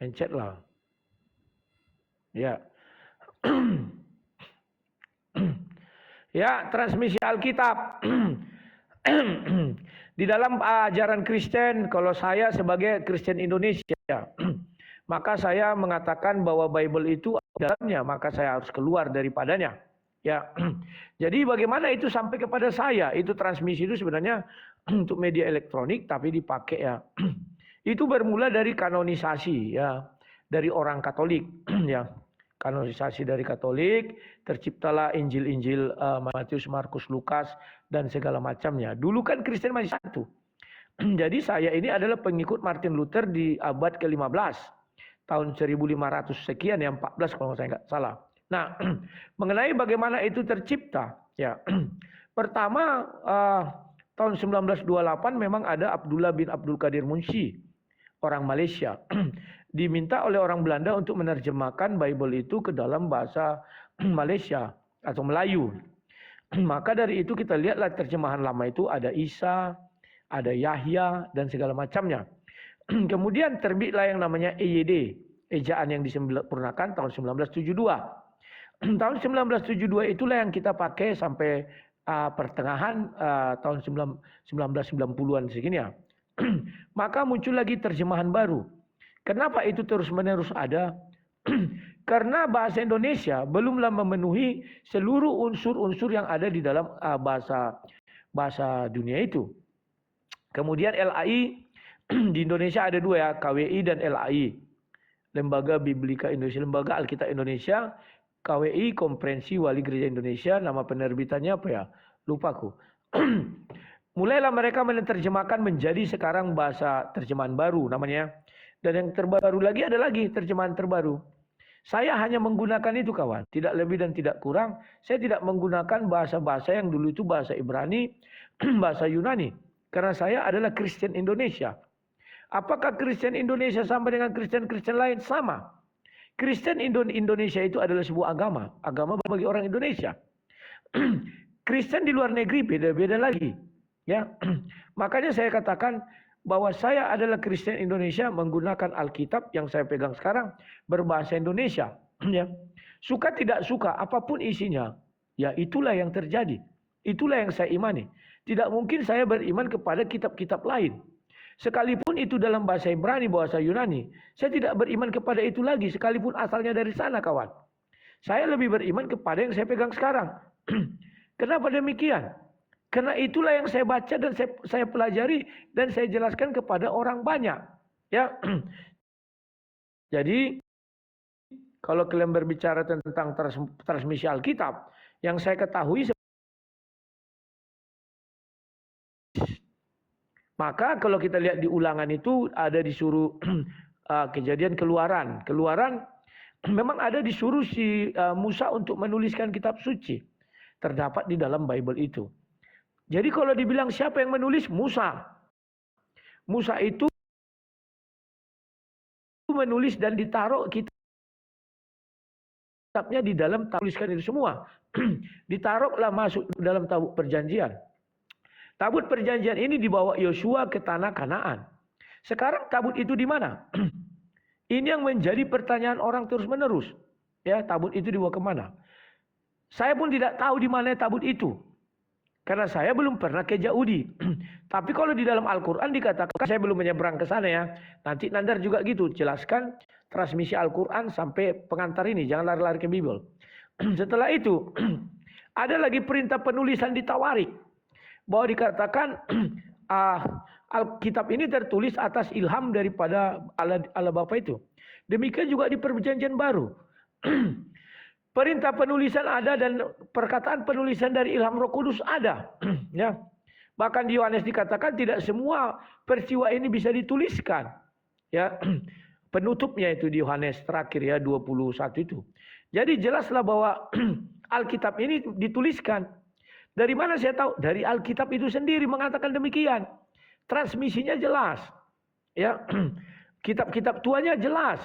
Pencet lah. Ya. Ya, transmisi Alkitab. Di dalam ajaran Kristen, kalau saya sebagai Kristen Indonesia, maka saya mengatakan bahwa Bible itu dalamnya, maka saya harus keluar daripadanya. Ya, jadi bagaimana itu sampai kepada saya? Itu transmisi itu sebenarnya untuk media elektronik, tapi dipakai ya. Itu bermula dari kanonisasi ya, dari orang Katolik ya. Kanonisasi dari Katolik, terciptalah Injil-Injil Matius, Markus, Lukas dan segala macamnya. Dulu kan Kristen masih satu. Jadi saya ini adalah pengikut Martin Luther di abad ke-15. Tahun 1500 sekian ya, 14 kalau saya nggak salah. Nah, mengenai bagaimana itu tercipta ya. Pertama tahun 1928 memang ada Abdullah bin Abdul Qadir Munshi, orang Malaysia. Diminta oleh orang Belanda untuk menerjemahkan Bible itu ke dalam bahasa Malaysia atau Melayu. Maka dari itu kita lihatlah terjemahan lama itu ada Isa, ada Yahya dan segala macamnya. Kemudian terbitlah yang namanya EYD, ejaan yang disempurnakan tahun 1972. Tahun 1972 itulah yang kita pakai sampai pertengahan tahun 1990-an segini ya. Maka muncul lagi terjemahan baru. Kenapa itu terus-menerus ada? Karena bahasa Indonesia belumlah memenuhi seluruh unsur-unsur yang ada di dalam bahasa dunia itu. Kemudian LAI di Indonesia ada dua ya, KWI dan LAI. Lembaga Biblika Indonesia, Lembaga Alkitab Indonesia, KWI Konferensi Wali Gereja Indonesia, nama penerbitannya apa ya? Lupa aku. Mulailah mereka menerjemahkan menjadi sekarang bahasa terjemahan baru namanya. Dan yang terbaru lagi ada lagi terjemahan terbaru. Saya hanya menggunakan itu kawan, tidak lebih dan tidak kurang. Saya tidak menggunakan bahasa-bahasa yang dulu itu bahasa Ibrani, bahasa Yunani. Karena saya adalah Kristen Indonesia. Apakah Kristen Indonesia sama dengan Kristen-Kristen lain? Sama. Kristen Indonesia itu adalah sebuah agama. Agama bagi orang Indonesia. Kristen di luar negeri beda-beda lagi. Ya, makanya saya katakan bahwa saya adalah Kristen Indonesia menggunakan Alkitab yang saya pegang sekarang berbahasa Indonesia. Ya, suka tidak suka apapun isinya, ya itulah yang terjadi. Itulah yang saya imani. Tidak mungkin saya beriman kepada kitab-kitab lain. Sekalipun itu dalam bahasa Ibrani, bahasa Yunani, saya tidak beriman kepada itu lagi, sekalipun asalnya dari sana kawan. Saya lebih beriman kepada yang saya pegang sekarang. Kenapa demikian? Karena itulah yang saya baca dan saya pelajari dan saya jelaskan kepada orang banyak. Ya, jadi kalau kalian berbicara tentang transmisi Alkitab, yang saya ketahui, maka kalau kita lihat di Ulangan itu ada disuruh Kejadian Keluaran. Keluaran memang ada disuruh si Musa untuk menuliskan kitab suci. Terdapat di dalam Bible itu. Jadi kalau dibilang siapa yang menulis? Musa. Musa itu menulis dan ditaruh kitabnya di dalam tuliskan itu semua. Ditaruhlah masuk dalam tabut perjanjian. Tabut perjanjian ini dibawa Yosua ke tanah Kanaan. Sekarang tabut itu di mana? Ini yang menjadi pertanyaan orang terus-menerus. Ya, tabut itu dibawa kemana? Saya pun tidak tahu di mana tabut itu. Karena saya belum pernah ke Yahudi. Tapi kalau di dalam Al-Quran dikatakan, saya belum menyeberang ke sana ya. Nanti Nandar juga gitu, jelaskan transmisi Al-Quran sampai pengantar ini. Jangan lari-lari ke Bible. Setelah itu, ada lagi perintah penulisan di Tawarik. Bahwa dikatakan, Alkitab ini tertulis atas ilham daripada Allah Bapa itu. Demikian juga di Perjanjian Baru. Perintah penulisan ada dan perkataan penulisan dari ilham Roh Kudus ada. Ya. Bahkan di Yohanes dikatakan tidak semua peristiwa ini bisa dituliskan. Ya. Penutupnya itu di Yohanes terakhir ya 21 itu. Jadi jelaslah bahwa Alkitab ini dituliskan. Dari mana saya tahu? Dari Alkitab itu sendiri mengatakan demikian. Transmisinya jelas. Ya. Kitab-kitab tuanya jelas.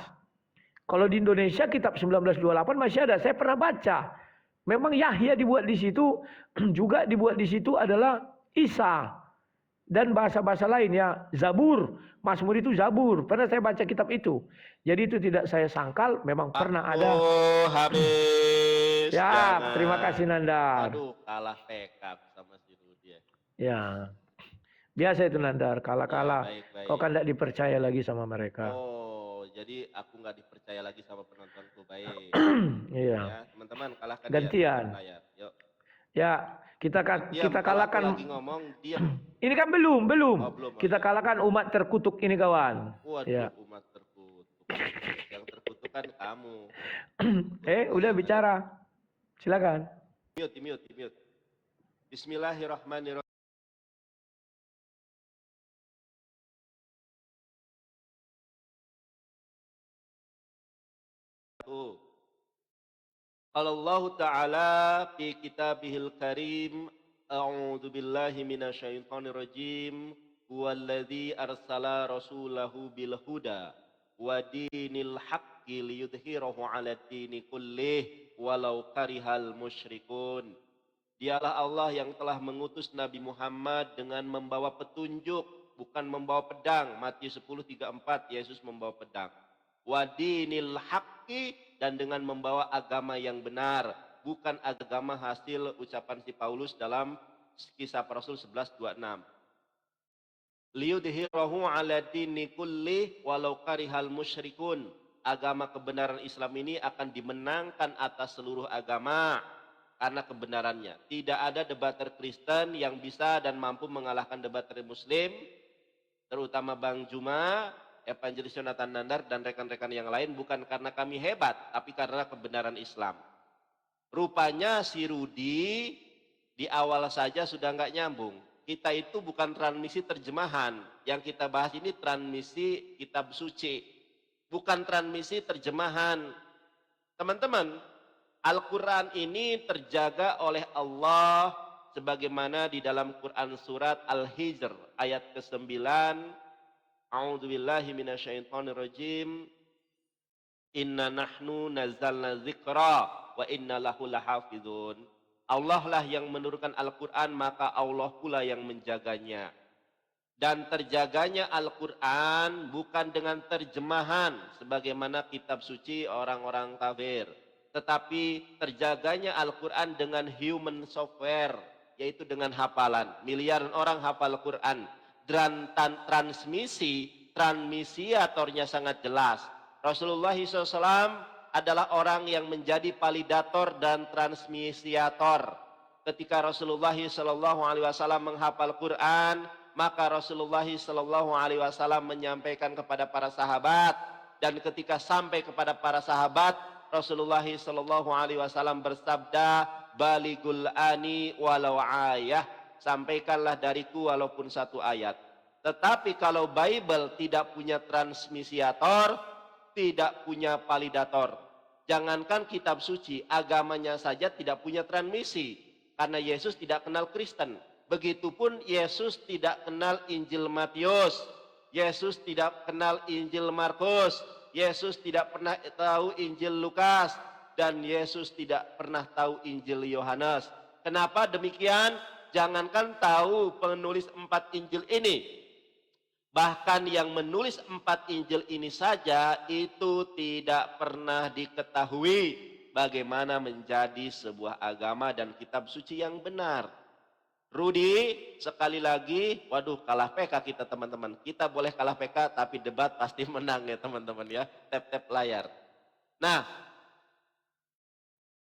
Kalau di Indonesia kitab 1928 masih ada, saya pernah baca. Memang Yahya dibuat di situ, juga dibuat di situ adalah Isa. dan bahasa-bahasa lain ya. Zabur, Mazmur itu Zabur. Pernah saya baca kitab itu. Jadi itu tidak saya sangkal, memang pernah ada. Oh, habis. Ya, Jangan. terima kasih Nandar. Aduh, kalah tekad sama si Rudi. Ya, biasa itu Nandar, kalah-kalah. Ya, baik. Kau kan tidak dipercaya lagi sama mereka. Oh, jadi aku nggak dipercaya lagi sama penontonku. Baik. Iya. Ya, teman-teman, kalahkan Gantian. dia. Layar. Yuk. Ya, kita kalahkan. Kalau aku lagi ngomong, diam. Ini kan belum. Oh, belum. Kita kalahkan umat terkutuk ini kawan. Waduh, ya. Umat terkutuk. Yang terkutuk kan kamu. Udah bicara. Silakan. Mute. Bismillahirrahmanirrahim. Qala Allah Ta'ala fi kitabihil karim, a'udzu billahi minasyaitonir rajim, huwallazi arsala rasulahu bil huda wa dinil haqqi liyudhhirahu 'alad dini kullih walau karihal musyrikun. Dialah Allah yang telah mengutus Nabi Muhammad dengan membawa petunjuk, bukan membawa pedang. Matius 10:34, Yesus membawa pedang. Wadinil haqqi, dan dengan membawa agama yang benar, bukan agama hasil ucapan si Paulus dalam Kisah para Rasul 11:26. Liyudhhirahu 'ala dini kulli walau karihal musyrikun. Agama kebenaran Islam ini akan dimenangkan atas seluruh agama karena kebenarannya. Tidak ada debater Kristen yang bisa dan mampu mengalahkan debater Muslim, terutama Bang Juma, Evangelis Jonathan Nandar, dan rekan-rekan yang lain, bukan karena kami hebat, tapi karena kebenaran Islam. Rupanya si Rudi di awal saja sudah nggak nyambung. Kita itu bukan transmisi terjemahan, yang kita bahas ini transmisi kitab suci, bukan transmisi terjemahan. Teman-teman, Al-Quran ini terjaga oleh Allah sebagaimana di dalam Quran surat Al-Hijr ayat ke-9. A'udzubillahi minasyaitonirrajim. Inna nahnu nazzalna dzikra wa inna lahu lahafizun. Allah lah yang menurunkan Al-Quran, maka Allah pula yang menjaganya. Dan terjaganya Al-Quran bukan dengan terjemahan sebagaimana kitab suci orang-orang kafir, tetapi terjaganya Al-Quran dengan human software, yaitu dengan hafalan. Miliaran orang hafal Quran. Dan transmisiatornya sangat jelas. Rasulullah SAW adalah orang yang menjadi validator dan transmisiator. Ketika Rasulullah SAW menghafal Quran, maka Rasulullah SAW menyampaikan kepada para sahabat, dan ketika sampai kepada para sahabat, Rasulullah SAW bersabda, baligul ani walau ayah, sampaikanlah dariku walaupun satu ayat. Tetapi kalau Bible tidak punya transmisiator, tidak punya validator. Jangankan kitab suci, agamanya saja tidak punya transmisi, karena Yesus tidak kenal Kristen. Begitupun Yesus tidak kenal Injil Matius, Yesus tidak kenal Injil Markus, Yesus tidak pernah tahu Injil Lukas, dan Yesus tidak pernah tahu Injil Yohanes. Kenapa demikian? Jangankan tahu penulis 4 Injil ini, bahkan yang menulis 4 Injil ini saja itu tidak pernah diketahui bagaimana menjadi sebuah agama dan kitab suci yang benar. Rudi, sekali lagi, waduh, kalah PK kita teman-teman. Kita boleh kalah PK, tapi debat pasti menang ya teman-teman ya. Tap-tap layar. Nah,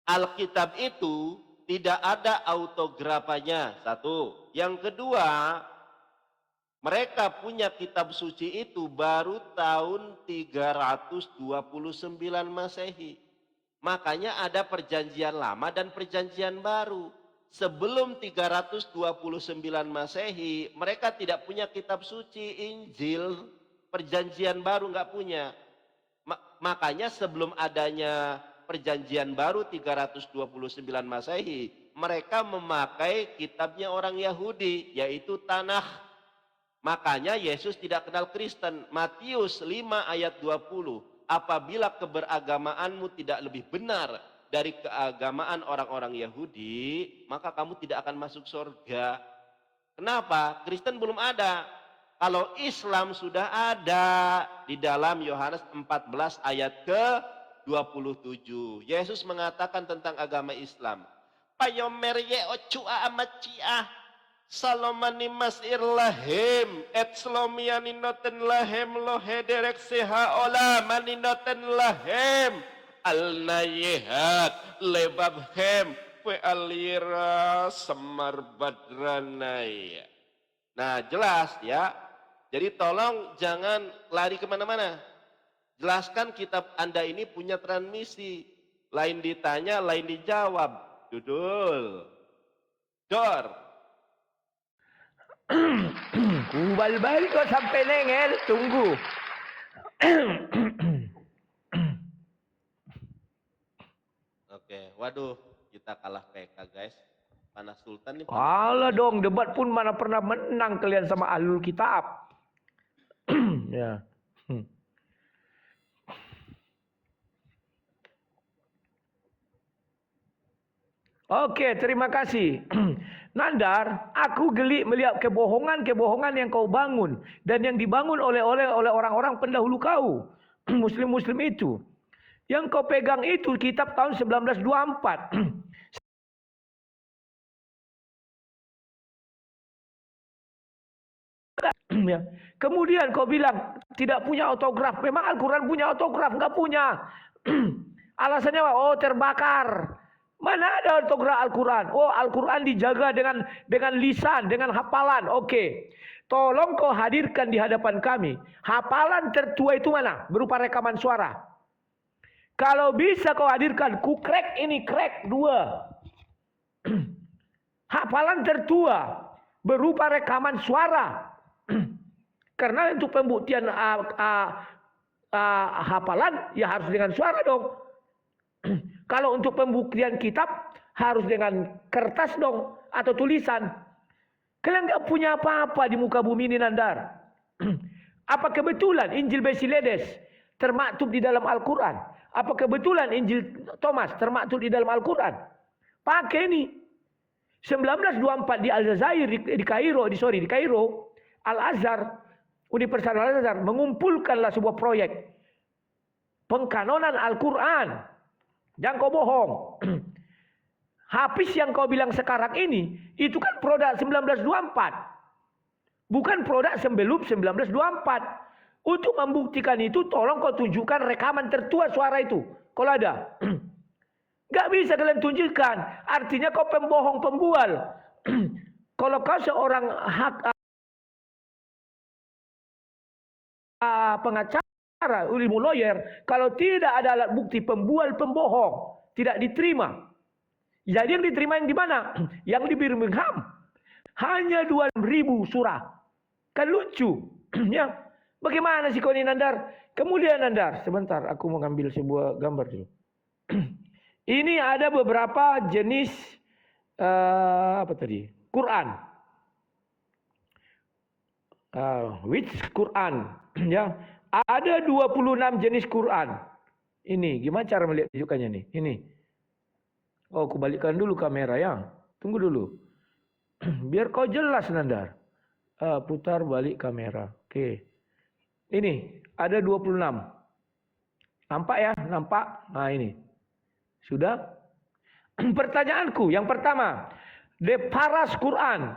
Alkitab itu tidak ada autografanya, satu. Yang kedua, mereka punya kitab suci itu baru tahun 329 Masehi. Makanya ada perjanjian lama dan perjanjian baru. Sebelum 329 Masehi, mereka tidak punya kitab suci, Injil, perjanjian baru nggak punya. Makanya sebelum adanya perjanjian baru 329 Masehi, mereka memakai kitabnya orang Yahudi, yaitu Tanakh. Makanya Yesus tidak kenal Kristen. Matius 5 ayat 20. Apabila keberagamaanmu tidak lebih benar dari keagamaan orang-orang Yahudi, maka kamu tidak akan masuk surga. Kenapa? Kristen belum ada. Kalau Islam sudah ada di dalam Yohanes 14 ayat ke-27. Yesus mengatakan tentang agama Islam. Payomer ye ocua amaciah salomani masir lahim et slomiani noten lahem lohe derek seha ola mani noten lahem al nayehat lebabhem we alira semar badranai. Nah jelas ya. Jadi tolong jangan lari kemana-mana. Jelaskan kitab Anda ini punya transmisi. Lain ditanya, lain dijawab. Dudul. Dor. Kubal balik kok sampai nengel. Tunggu. Oke, waduh. Kita kalah PK guys. Panas Sultan nih. Alah dong, debat pun mana pernah menang kalian sama ahlul kitab. Ya. Oke, terima kasih. Nandar, aku geli melihat kebohongan-kebohongan yang kau bangun dan yang dibangun oleh orang-orang pendahulu kau, muslim-muslim itu. Yang kau pegang itu kitab tahun 1924. Ya. Kemudian kau bilang tidak punya autograf. Memang Al-Quran punya autograf? Enggak punya. Alasannya apa? Oh, terbakar. Mana ada autograf Al-Quran? Oh, Al-Quran dijaga dengan lisan, dengan hafalan. Oke. Tolong kau hadirkan di hadapan kami. Hafalan tertua itu mana? Berupa rekaman suara. Kalau bisa kau hadirkan, ku crack ini, crack 2. Hafalan tertua berupa rekaman suara. Karena untuk pembuktian hafalan ya harus dengan suara dong. Kalau untuk pembuktian kitab harus dengan kertas dong atau tulisan. Kalian nggak punya apa-apa di muka bumi ini, Nandar. Apa kebetulan Injil Basiledes termaktub di dalam Al-Quran? Apa kebetulan Injil Thomas termaktub di dalam Al-Quran? Pakai ini. 1924 di Aljazair di Kairo, Al-Azhar, Universitas Al-Azhar mengumpulkanlah sebuah proyek pengkanonan Al-Quran. Jangan kau bohong. Hafiz yang kau bilang sekarang ini, itu kan produk 1924. Bukan produk sebelum 1924. Untuk membuktikan itu, tolong kau tunjukkan rekaman tertua suara itu. Kalau ada. Gak bisa kalian tunjukkan. Artinya kau pembohong, pembual. Kalau kau seorang pengacara, ilmu lawyer, kalau tidak ada alat bukti, pembual, pembohong, tidak diterima. Jadi yang diterima yang di mana? Yang di Birmingham. Hanya 2.000 surah. Kan lucu. Ya. Bagaimana sih kau ini, Nandar? Kemudian, Nandar, sebentar, aku mau ngambil sebuah gambar dulu. Ini ada beberapa jenis Quran. Which Quran? Ya, ada 26 jenis Quran. Ini gimana cara melihat tunjukannya nih? Ini. Oh, aku balikkan dulu kamera ya. Tunggu dulu. Biar kau jelas, Nandar. Putar balik kamera. Oke. Ini ada 26. Nampak ya? Nampak? Nah, ini. Sudah? Pertanyaanku yang pertama, Deparas Quran,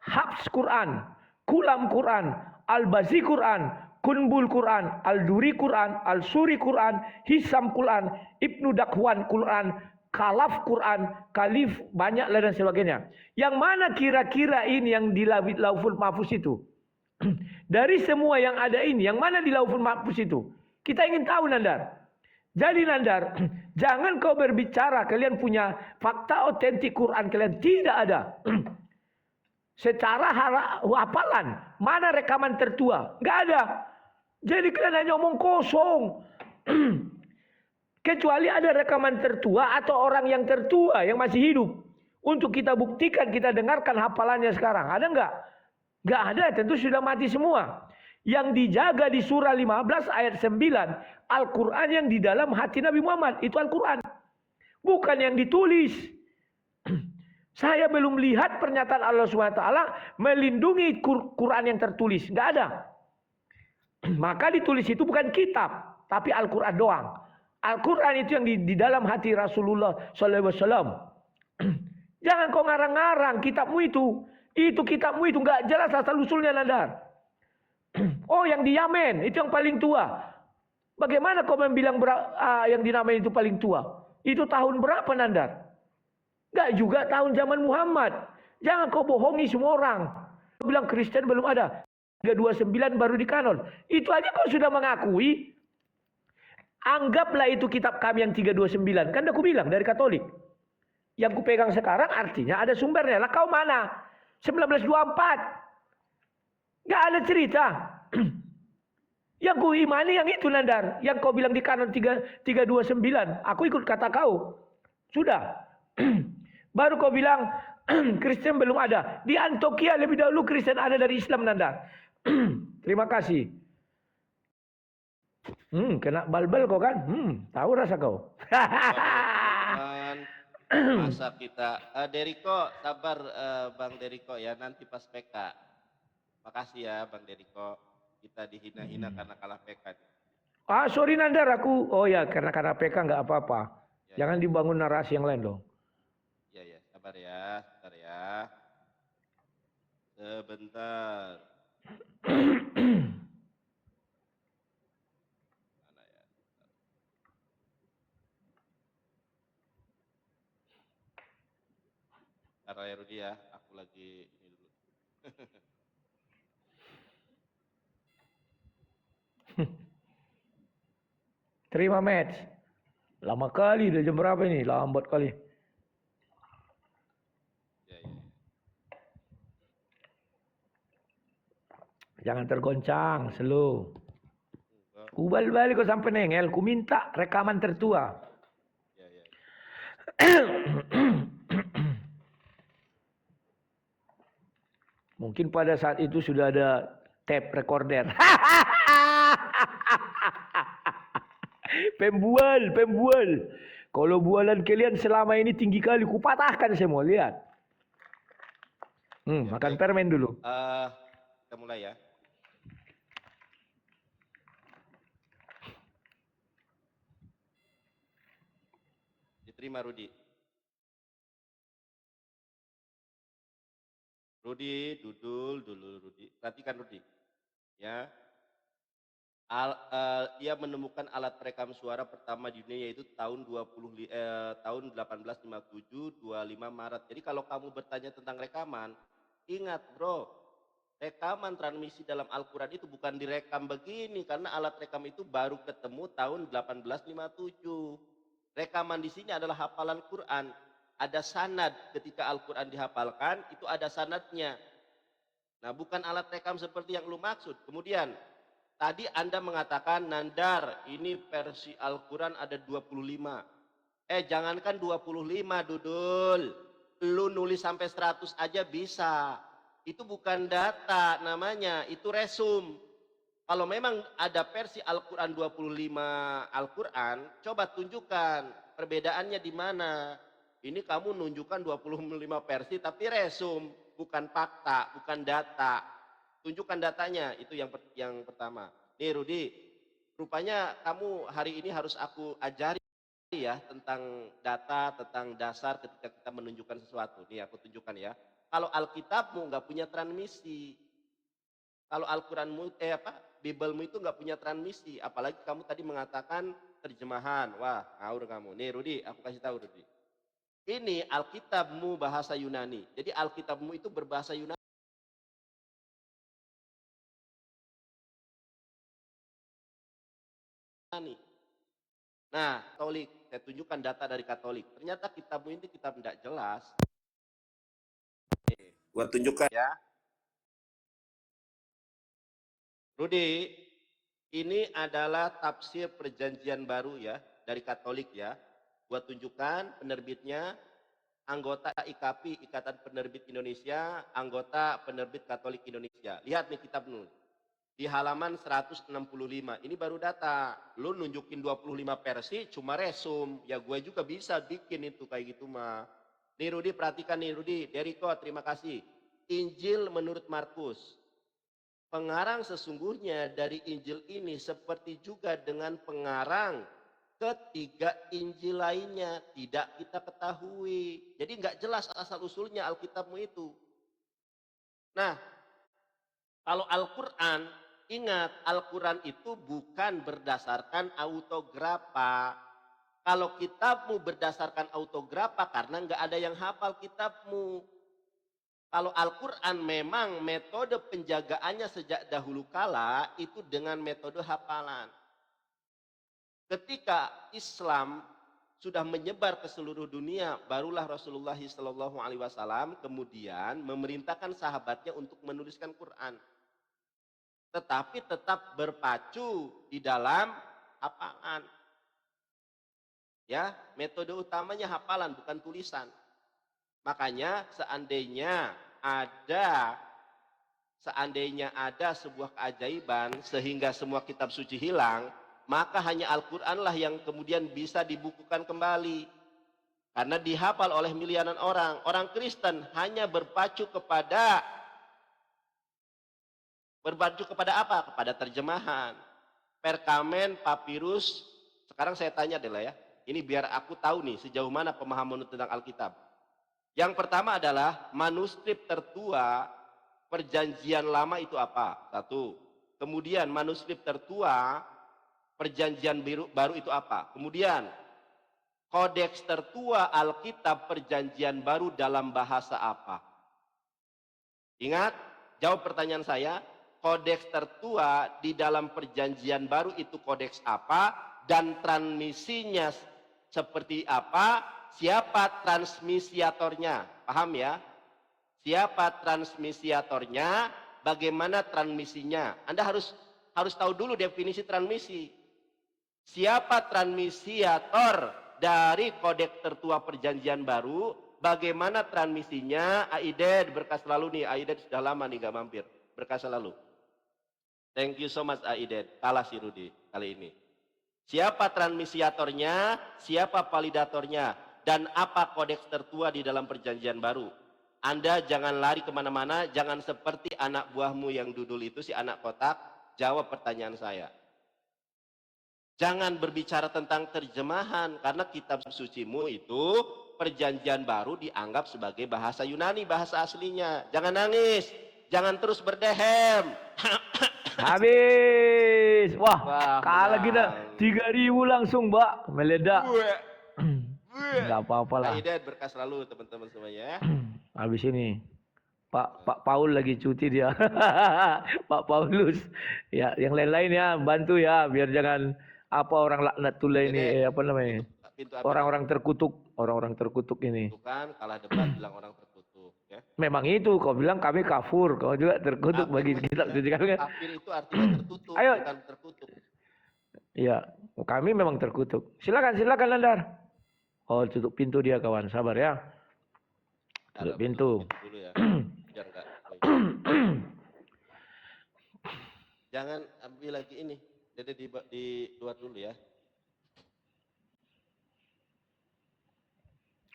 Habs Quran, Kulam Quran, Al-Bazi Quran, Kunbul Quran, Al-Duri Quran, Al-Suri Quran, Hisam Quran, Ibnu Dakwan Quran, Kalaf Quran, Kalif, banyaklah dan sebagainya. Yang mana kira-kira ini yang di Lauful Mahfuz itu? Dari semua yang ada ini, yang mana di Lauful Mahfuz itu? Kita ingin tahu, Nandar. Jadi, Nandar, jangan kau berbicara kalian punya fakta otentik Quran, kalian tidak ada. Secara hafalan, mana rekaman tertua? Enggak ada. Jadi kalian hanya omong kosong. Kecuali ada rekaman tertua atau orang yang tertua yang masih hidup. Untuk kita buktikan, kita dengarkan hafalannya sekarang. Ada enggak? Enggak ada, tentu sudah mati semua. Yang dijaga di surah 15 ayat 9. Al-Quran yang di dalam hati Nabi Muhammad. Itu Al-Quran. Bukan yang ditulis. Saya belum lihat pernyataan Allah SWT melindungi Quran yang tertulis. Nggak ada. Maka ditulis itu bukan kitab, tapi Al-Quran doang. Al-Quran itu yang di dalam hati Rasulullah SAW. Jangan kau ngarang-ngarang kitabmu itu. Itu kitabmu itu nggak jelas asal-usulnya, Nandar. Oh, yang di Yamen itu yang paling tua. Bagaimana kau bilang yang di Yamen itu paling tua? Itu tahun berapa, Nandar? Nggak juga tahun zaman Muhammad. Jangan kau bohongi semua orang. Kau bilang Kristen belum ada. 329 baru di kanon. Itu aja kau sudah mengakui. Anggaplah itu kitab kami yang 329. Kan aku bilang dari Katolik. Yang ku pegang sekarang artinya ada sumbernya. Lah kau mana? 1924. Nggak ada cerita. Yang ku imani yang itu, Nandar. Yang kau bilang di kanon 329. Aku ikut kata kau. Sudah. Baru kau bilang Kristen belum ada. Di Antioquia lebih dahulu Kristen ada dari Islam, Nandar. Terima kasih. Kena balbal kau kan? Tahu rasa kau. Masa kita Deriko, sabar Bang Deriko ya, nanti pas PK. Makasih ya Bang Deriko. Kita dihina-hina karena kalah PK. Sorry Nandar, aku karena PK nggak apa-apa. Ya, jangan dibangun narasi yang lain dong. Ya, sabar ya, sebentar ya. Sebentar. Mana ya? Sebentar ya Rudi ya, aku lagi ini dulu. Terima match. Lama kali, udah jam berapa ini? Lambat kali. Ya. Jangan tergoncang, slow. Kubal balik kau sampai nengel, ku minta rekaman tertua. Ya. Mungkin pada saat itu sudah ada tape recorder. Pembual. Kalau bualan kalian selama ini tinggi kali, kupatahkan semua, lihat. Makan permen dulu. Kita mulai ya. Diterima Rudi. Rudi, dudul dulu Rudi. Perhatikan Rudi. Ya. Ia menemukan alat perekam suara pertama di dunia yaitu tahun 1857 25 Maret. Jadi kalau kamu bertanya tentang rekaman, ingat bro, rekaman transmisi dalam Al-Quran itu bukan direkam begini karena alat rekam itu baru ketemu tahun 1857. Rekaman di sini adalah hafalan Quran. Ada sanad ketika Al-Quran dihafalkan, itu ada sanadnya. Nah, bukan alat rekam seperti yang lu maksud. Kemudian, tadi Anda mengatakan, Nandar, ini versi Al-Quran ada 25. Jangankan 25, Dudul. Lu nulis sampai 100 aja bisa. Itu bukan data namanya, itu resum. Kalau memang ada versi Al-Quran 25 Al-Quran, coba tunjukkan perbedaannya di mana. Ini kamu nunjukkan 25 versi tapi resum, bukan fakta, bukan data. Tunjukkan datanya, itu yang pertama. Nih Rudi, rupanya kamu hari ini harus aku ajari ya tentang data, tentang dasar ketika kita menunjukkan sesuatu. Nih aku tunjukkan ya. Kalau Alkitabmu nggak punya transmisi, kalau Al-Quranmu, Bibelmu itu nggak punya transmisi, apalagi kamu tadi mengatakan terjemahan. Wah, ngawur kamu. Nih Rudi, aku kasih tahu Rudi. Ini Alkitabmu bahasa Yunani. Jadi Alkitabmu itu berbahasa Yunani. Nah, Katolik, saya tunjukkan data dari Katolik. Ternyata kitabmu ini kitab tidak jelas. Gua tunjukkan ya. Rudi, ini adalah tafsir perjanjian baru ya dari Katolik ya. Gua tunjukkan penerbitnya, anggota IKAPI, Ikatan Penerbit Indonesia, anggota Penerbit Katolik Indonesia. Lihat nih kitab lu. Di halaman 165. Ini baru data. Lu nunjukin 25 versi cuma resum. Ya gue juga bisa bikin itu kayak gitu mah. Nih Rudi, perhatikan nih Rudi. Deriko, terima kasih. Injil menurut Markus. Pengarang sesungguhnya dari Injil ini seperti juga dengan pengarang ketiga Injil lainnya. Tidak kita ketahui. Jadi nggak jelas asal-usulnya Alkitabmu itu. Nah, kalau Al-Quran, ingat Al-Quran itu bukan berdasarkan autografa. Kalau kitabmu berdasarkan autografa karena nggak ada yang hafal kitabmu. Kalau Al-Quran memang metode penjagaannya sejak dahulu kala itu dengan metode hafalan. Ketika Islam sudah menyebar ke seluruh dunia, barulah Rasulullah SAW kemudian memerintahkan sahabatnya untuk menuliskan Quran. Tetapi tetap berpacu di dalam hafalan. Ya, metode utamanya hafalan bukan tulisan. Makanya seandainya ada sebuah keajaiban sehingga semua kitab suci hilang, maka hanya Al-Qur'anlah yang kemudian bisa dibukukan kembali. Karena dihafal oleh miliaran orang. Orang Kristen hanya berpacu kepada apa? Kepada terjemahan. Perkamen, papirus. Sekarang saya tanya adalah ya, ini biar aku tahu nih sejauh mana pemahaman tentang Alkitab. Yang pertama adalah manuskrip tertua Perjanjian Lama itu apa? Satu. Kemudian manuskrip tertua Perjanjian Baru itu apa? Kemudian kodeks tertua Alkitab Perjanjian Baru dalam bahasa apa? Ingat, jawab pertanyaan saya. Kodeks tertua di dalam Perjanjian Baru itu kodeks apa? Dan transmisinya seperti apa? Siapa transmisiatornya? Paham ya? Siapa transmisiatornya? Bagaimana transmisinya? Anda harus tahu dulu definisi transmisi. Siapa transmisiator dari kodeks tertua Perjanjian Baru? Bagaimana transmisinya? Aided, berkah selalu nih. Aided sudah lama nih gak mampir. Berkah selalu. Thank you so much Aided. Kalah si Rudi kali ini. Siapa transmisiatornya? Siapa validatornya? Dan apa kodeks tertua di dalam Perjanjian Baru? Anda jangan lari kemana-mana, jangan seperti anak buahmu yang dudul itu, si anak kotak. Jawab pertanyaan saya. Jangan berbicara tentang terjemahan, karena kitab sucimu itu Perjanjian Baru dianggap sebagai bahasa Yunani, bahasa aslinya. Jangan nangis, jangan terus berdehem. Habis. Wah, kalah menang. kita 3.000 langsung, Mbak. Meledak. Enggak apa-apa lah. Aided, berkah selalu teman-teman semuanya. Habis ini Pak Paul lagi cuti dia. Pak Paulus. Ya, yang lain-lain ya bantu ya biar jangan apa orang laknatullah ini apa namanya? Orang-orang terkutuk ini. Bukan kalah debat bilang orang terkutuk ya. Memang itu kau bilang kami kafur, kau juga terkutuk bagi kitab suci kami. Kafir itu artinya tertutup, Ayo. bukan terkutuk. Iya, kami memang terkutuk. Silakan Landar. Oh, tutup pintu dia kawan, sabar ya. Tutup pintu. Dulu ya. Biar enggak. Jangan ambil lagi ini. Jadi di luar dulu ya.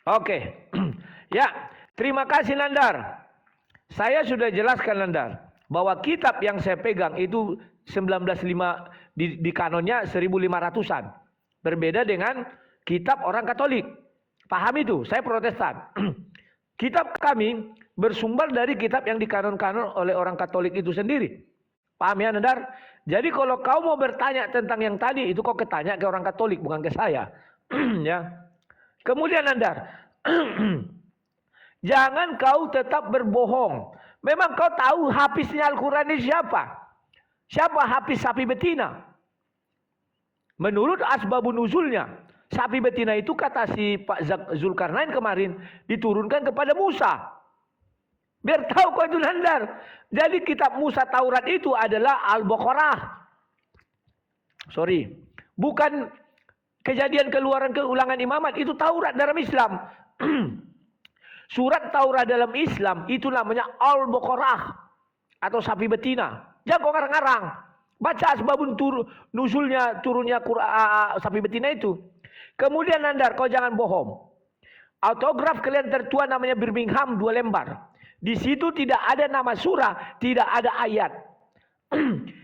Oke. Ya, terima kasih Landar. Saya sudah jelaskan Landar bahwa kitab yang saya pegang itu 1905 di kanonnya 1500-an. Berbeda dengan kitab orang Katolik. Paham itu? Saya Protestan. Kitab kami bersumber dari kitab yang dikanon-kanon oleh orang Katolik itu sendiri. Paham ya Nandar? Jadi kalau kau mau bertanya tentang yang tadi, itu kau ketanya ke orang Katolik, bukan ke saya. Ya. Kemudian Nandar, jangan kau tetap berbohong. Memang kau tahu hafiznya Al-Quran ini siapa? Siapa hafiz sapi betina? Menurut asbabun nuzulnya, sapi betina itu kata si Pak Zulkarnain kemarin diturunkan kepada Musa. Biar tahu kau itu Nandar. Jadi kitab Musa Taurat itu adalah Al-Baqarah. Sorry. Bukan kejadian keluaran keulangan imamat. Itu Taurat dalam Islam. Surat Taurat dalam Islam itu namanya Al-Baqarah. Atau sapi betina. Jangan kau ngarang-ngarang. Baca asbabun nuzulnya turunnya sapi betina itu. Kemudian Nandar, kau jangan bohong. Autograf kalian tertua namanya Birmingham 2 lembar. Di situ tidak ada nama surah, tidak ada ayat.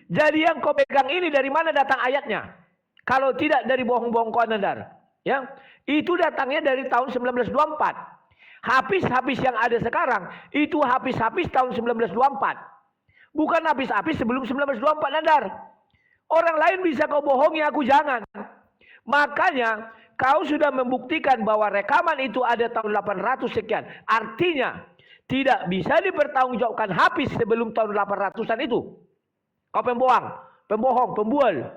Jadi yang kau pegang ini dari mana datang ayatnya? Kalau tidak dari bohong-bohong kau Nandar. Ya, itu datangnya dari tahun 1924. Habis-habis yang ada sekarang itu habis-habis tahun 1924. Bukan habis-habis sebelum 1924 Nandar. Orang lain bisa kau bohongi, aku jangan. Makanya kau sudah membuktikan bahwa rekaman itu ada tahun 800 sekian. Artinya tidak bisa dipertanggungjawabkan habis sebelum tahun 800-an itu. Kau pembohong, pembual.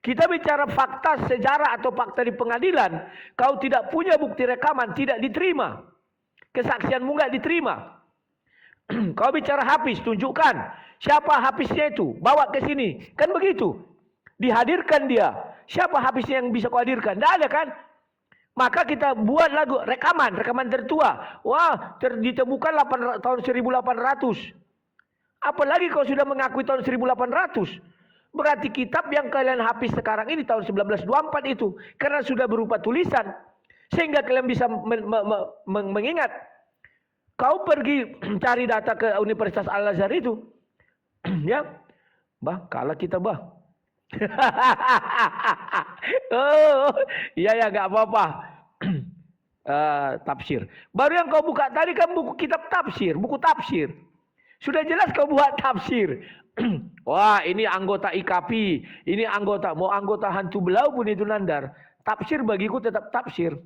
Kita bicara fakta sejarah atau fakta di pengadilan. Kau tidak punya bukti rekaman, tidak diterima. Kesaksianmu nggak diterima. Kau bicara habis, tunjukkan. Siapa habisnya itu? Bawa ke sini. Kan begitu. Dihadirkan dia. Siapa habisnya yang bisa kau hadirkan? Tidak ada kan? Maka kita buat lagu rekaman tertua. Wah, ditemukan tahun 1800. Apalagi kau sudah mengakui tahun 1800. Berarti kitab yang kalian habis sekarang ini tahun 1924 itu. Karena sudah berupa tulisan. Sehingga kalian bisa mengingat. Kau pergi cari data ke Universitas Al-Azhar itu. Ya, bah, kalah kita bah. Oh, iya ya nggak apa-apa. Tafsir. Baru yang kau buka tadi kan buku kitab tafsir, buku tafsir. Sudah jelas kau buat tafsir. Wah, ini anggota IKP, ini mau anggota hantu belau pun itu Nandar. Tafsir bagiku tetap tafsir.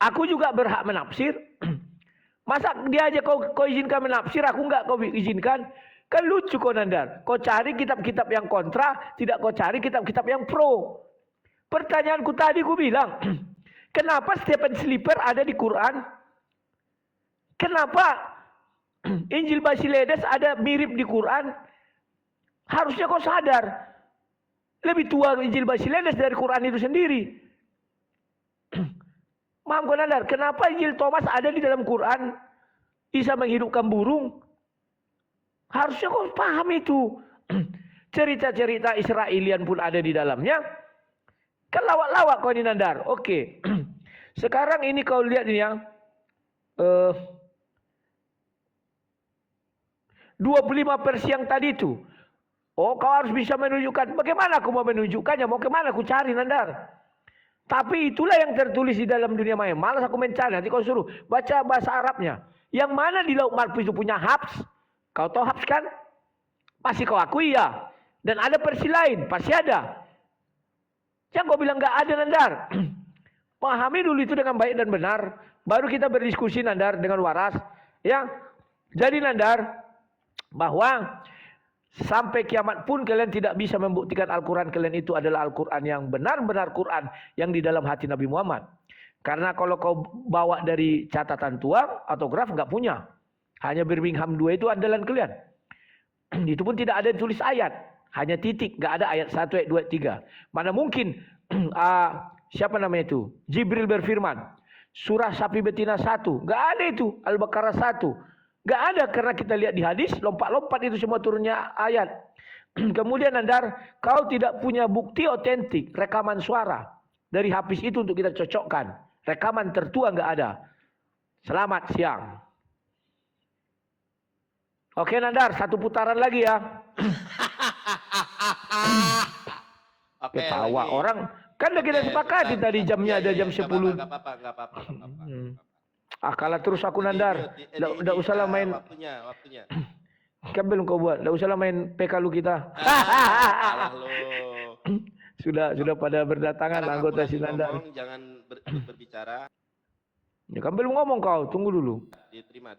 Aku juga berhak menafsir. Masa dia aja kau izinkan menafsir, aku nggak kau izinkan? Kan lucu kau Nandar. Kau cari kitab-kitab yang kontra, tidak kau cari kitab-kitab yang pro. Pertanyaanku tadi ku bilang, kenapa Stephen Sleeper ada di Quran? Kenapa Injil Basiledes ada mirip di Quran? Harusnya kau sadar. Lebih tua Injil Basiledes dari Quran itu sendiri. Paham kau Nandar? Kenapa Injil Thomas ada di dalam Quran? Bisa menghidupkan burung. Harusnya kau paham itu. Cerita-cerita Israelian pun ada di dalamnya. Kan lawak-lawak kau ini Nandar. Oke. Sekarang ini kau lihat ini ya. 25 versi yang tadi itu. Oh, kau harus bisa menunjukkan. Bagaimana aku mau menunjukkannya? Mau kemana aku cari Nandar? Tapi itulah yang tertulis di dalam dunia maya. Malas aku mencari. Nanti kau suruh baca bahasa Arabnya. Yang mana di Laut Mahfuz itu punya Habs? Kau tahu Habs kan? Pasti kau akui ya. Dan ada versi lain. Pasti ada. Jangan kau bilang nggak ada Nandar. Pahami dulu itu dengan baik dan benar. Baru kita berdiskusi Nandar dengan waras. Ya. Jadi Nandar. Bahwa sampai kiamat pun kalian tidak bisa membuktikan Al-Quran kalian itu adalah Al-Quran yang benar-benar Quran yang di dalam hati Nabi Muhammad. Karena kalau kau bawa dari catatan tua, autograf nggak punya. Hanya Birmingham 2 itu andalan kalian. Itu pun tidak ada tulis ayat. Hanya titik, nggak ada ayat 1, ayat 2, 3. Mana mungkin siapa namanya itu? Jibril berfirman. Surah sapi betina 1. Nggak ada itu. Al-Baqarah 1. Nggak ada karena kita lihat di hadis. Lompat-lompat itu semua turunnya ayat. Kemudian Nandar, kau tidak punya bukti otentik. Rekaman suara. Dari habis itu untuk kita cocokkan. Rekaman tertua nggak ada. Selamat siang. Oke Nandar, satu putaran lagi ya. Oke, Ketawa lagi. orang. Kan udah kita sepakati tadi jamnya ada jam 10. Gak apa-apa. Kalah terus aku Nandar. Nggak usah lah main. Waktunya. Kan belum kau buat. Nggak usah lah main PK lu kita. Salah lu. Sudah pada berdatangan Sekarang anggota aku lagi Sinandar. ngomong, jangan berbicara. Ya kan belum ngomong kau. Tunggu dulu. Diterima.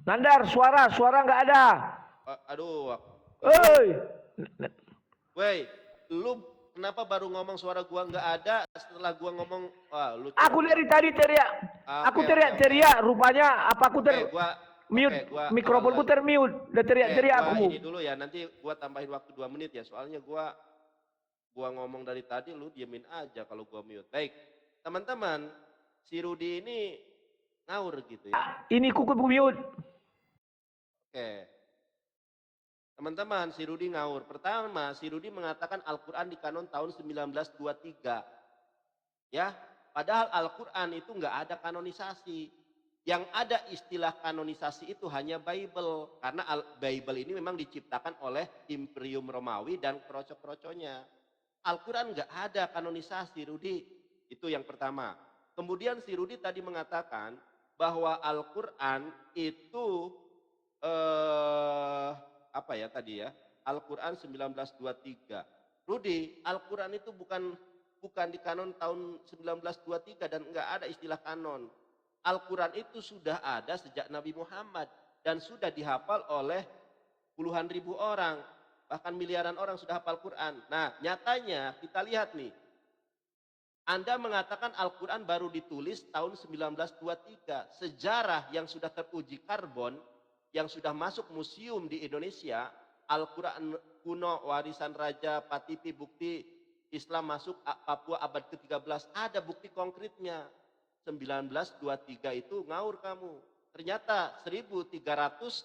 Nandar, suara nggak ada. Aduh, lu, Oi. woi, lu kenapa baru ngomong suara gua nggak ada setelah gua ngomong, wah lu Aku curang. dari tadi teriak. Aku Oke. teriak-teriak. Rupanya apa aku Oke, gua mute gua mikrofonku ulang. termute. Udah Oke, teriak-teriak gua aku. ini dulu ya, nanti gua tambahin waktu 2 menit ya. Soalnya gua ngomong dari tadi lu diemin aja kalau gua mute. Baik. Teman-teman, si Rudi ini ngawur gitu ya. Ini kuku mute. Oke. Teman-teman, si Rudi ngawur. Pertama, si Rudi mengatakan Al-Qur'an di kanon tahun 1923. Ya, padahal Al-Qur'an itu nggak ada kanonisasi. Yang ada istilah kanonisasi itu hanya Bible. Karena Bible ini memang diciptakan oleh Imperium Romawi dan kroco-kroconya. Al-Quran nggak ada kanonisasi, Rudi. Itu yang pertama. Kemudian si Rudi tadi mengatakan bahwa Al-Quran itu apa ya tadi ya? Al-Quran 1923. Rudi, Al-Quran itu bukan di kanon tahun 1923 dan nggak ada istilah kanon. Al-Quran itu sudah ada sejak Nabi Muhammad dan sudah dihafal oleh puluhan ribu orang, bahkan miliaran orang sudah hafal Quran. Nah, nyatanya kita lihat nih, Anda mengatakan Al-Quran baru ditulis tahun 1923. Sejarah yang sudah teruji karbon, yang sudah masuk museum di Indonesia, Al-Quran kuno, warisan Raja Patipi, bukti Islam masuk Papua abad ke-13, ada bukti konkretnya. 1923 itu ngawur kamu. Ternyata 1300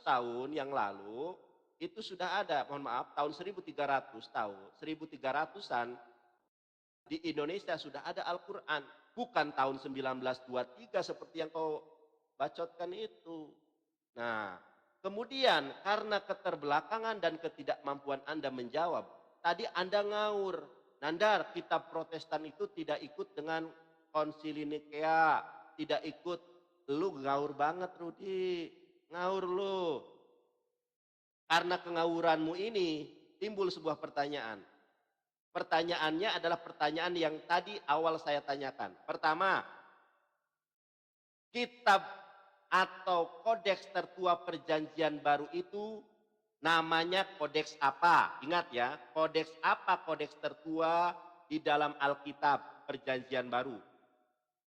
tahun yang lalu itu sudah ada, mohon maaf, tahun 1300 tahun, 1300-an di Indonesia sudah ada Al-Quran. Bukan tahun 1923 seperti yang kau bacotkan itu. Nah, kemudian karena keterbelakangan dan ketidakmampuan Anda menjawab, tadi Anda ngawur. Nandar, kitab Protestan itu tidak ikut dengan konsili Nikea, tidak ikut. Lu ngawur banget, Rudi. Ngawur lu. Karena kengawuranmu ini timbul sebuah pertanyaan. Pertanyaannya adalah pertanyaan yang tadi awal saya tanyakan. Pertama, kitab atau kodeks tertua perjanjian baru itu namanya kodeks apa? Ingat ya, kodeks apa kodeks tertua di dalam Alkitab perjanjian baru?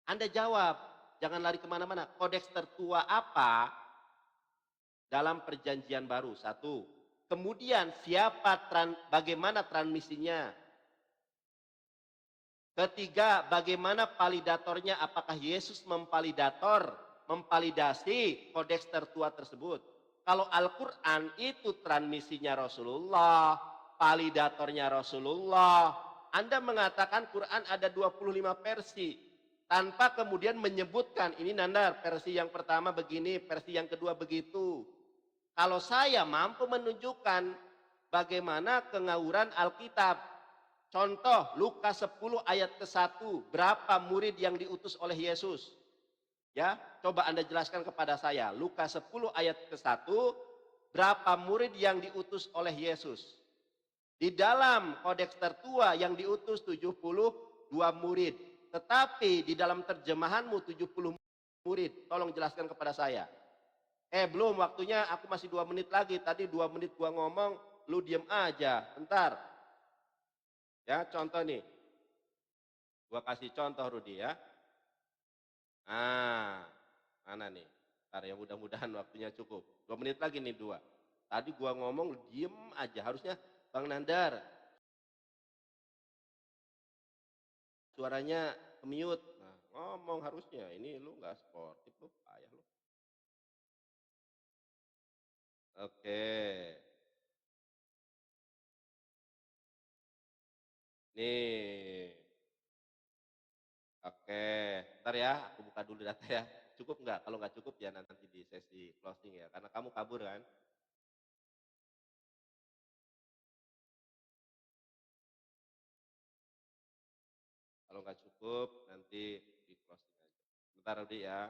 Anda jawab, jangan lari kemana-mana. Kodeks tertua apa dalam perjanjian baru? Satu. Kemudian bagaimana transmisinya? Ketiga, bagaimana validatornya? Apakah Yesus memvalidasi kodeks tertua tersebut? Kalau Al-Quran itu transmisinya Rasulullah, validatornya Rasulullah. Anda mengatakan Quran ada 25 versi. Tanpa kemudian menyebutkan, ini Nandar, versi yang pertama begini, versi yang kedua begitu. Kalau saya mampu menunjukkan bagaimana kengawuran Alkitab. Contoh Lukas 10 ayat ke-1, berapa murid yang diutus oleh Yesus? Ya, coba Anda jelaskan kepada saya. Lukas 10 ayat ke-1, berapa murid yang diutus oleh Yesus? Di dalam kodeks tertua yang diutus 72 murid. Tetapi di dalam terjemahanmu 70 murid. Tolong jelaskan kepada saya. Belum, waktunya aku masih 2 menit lagi. Tadi 2 menit gua ngomong, lu diem aja. Bentar. Ya, contoh nih. Gua kasih contoh Rudi ya. Mana nih? Ntar ya, mudah-mudahan waktunya cukup. 2 menit lagi nih, 2. Tadi gua ngomong lu diem aja. Harusnya Bang Nandar suaranya mute. Nah, ngomong harusnya. Ini lu nggak sportif lu, payah lu. Oke. Nih. Oke, ntar ya, aku buka dulu data ya. Cukup nggak? Kalau nggak cukup ya nanti di sesi closing ya. Karena kamu kabur kan. Kalau nggak cukup nanti di closing aja. Bentar Rudi ya.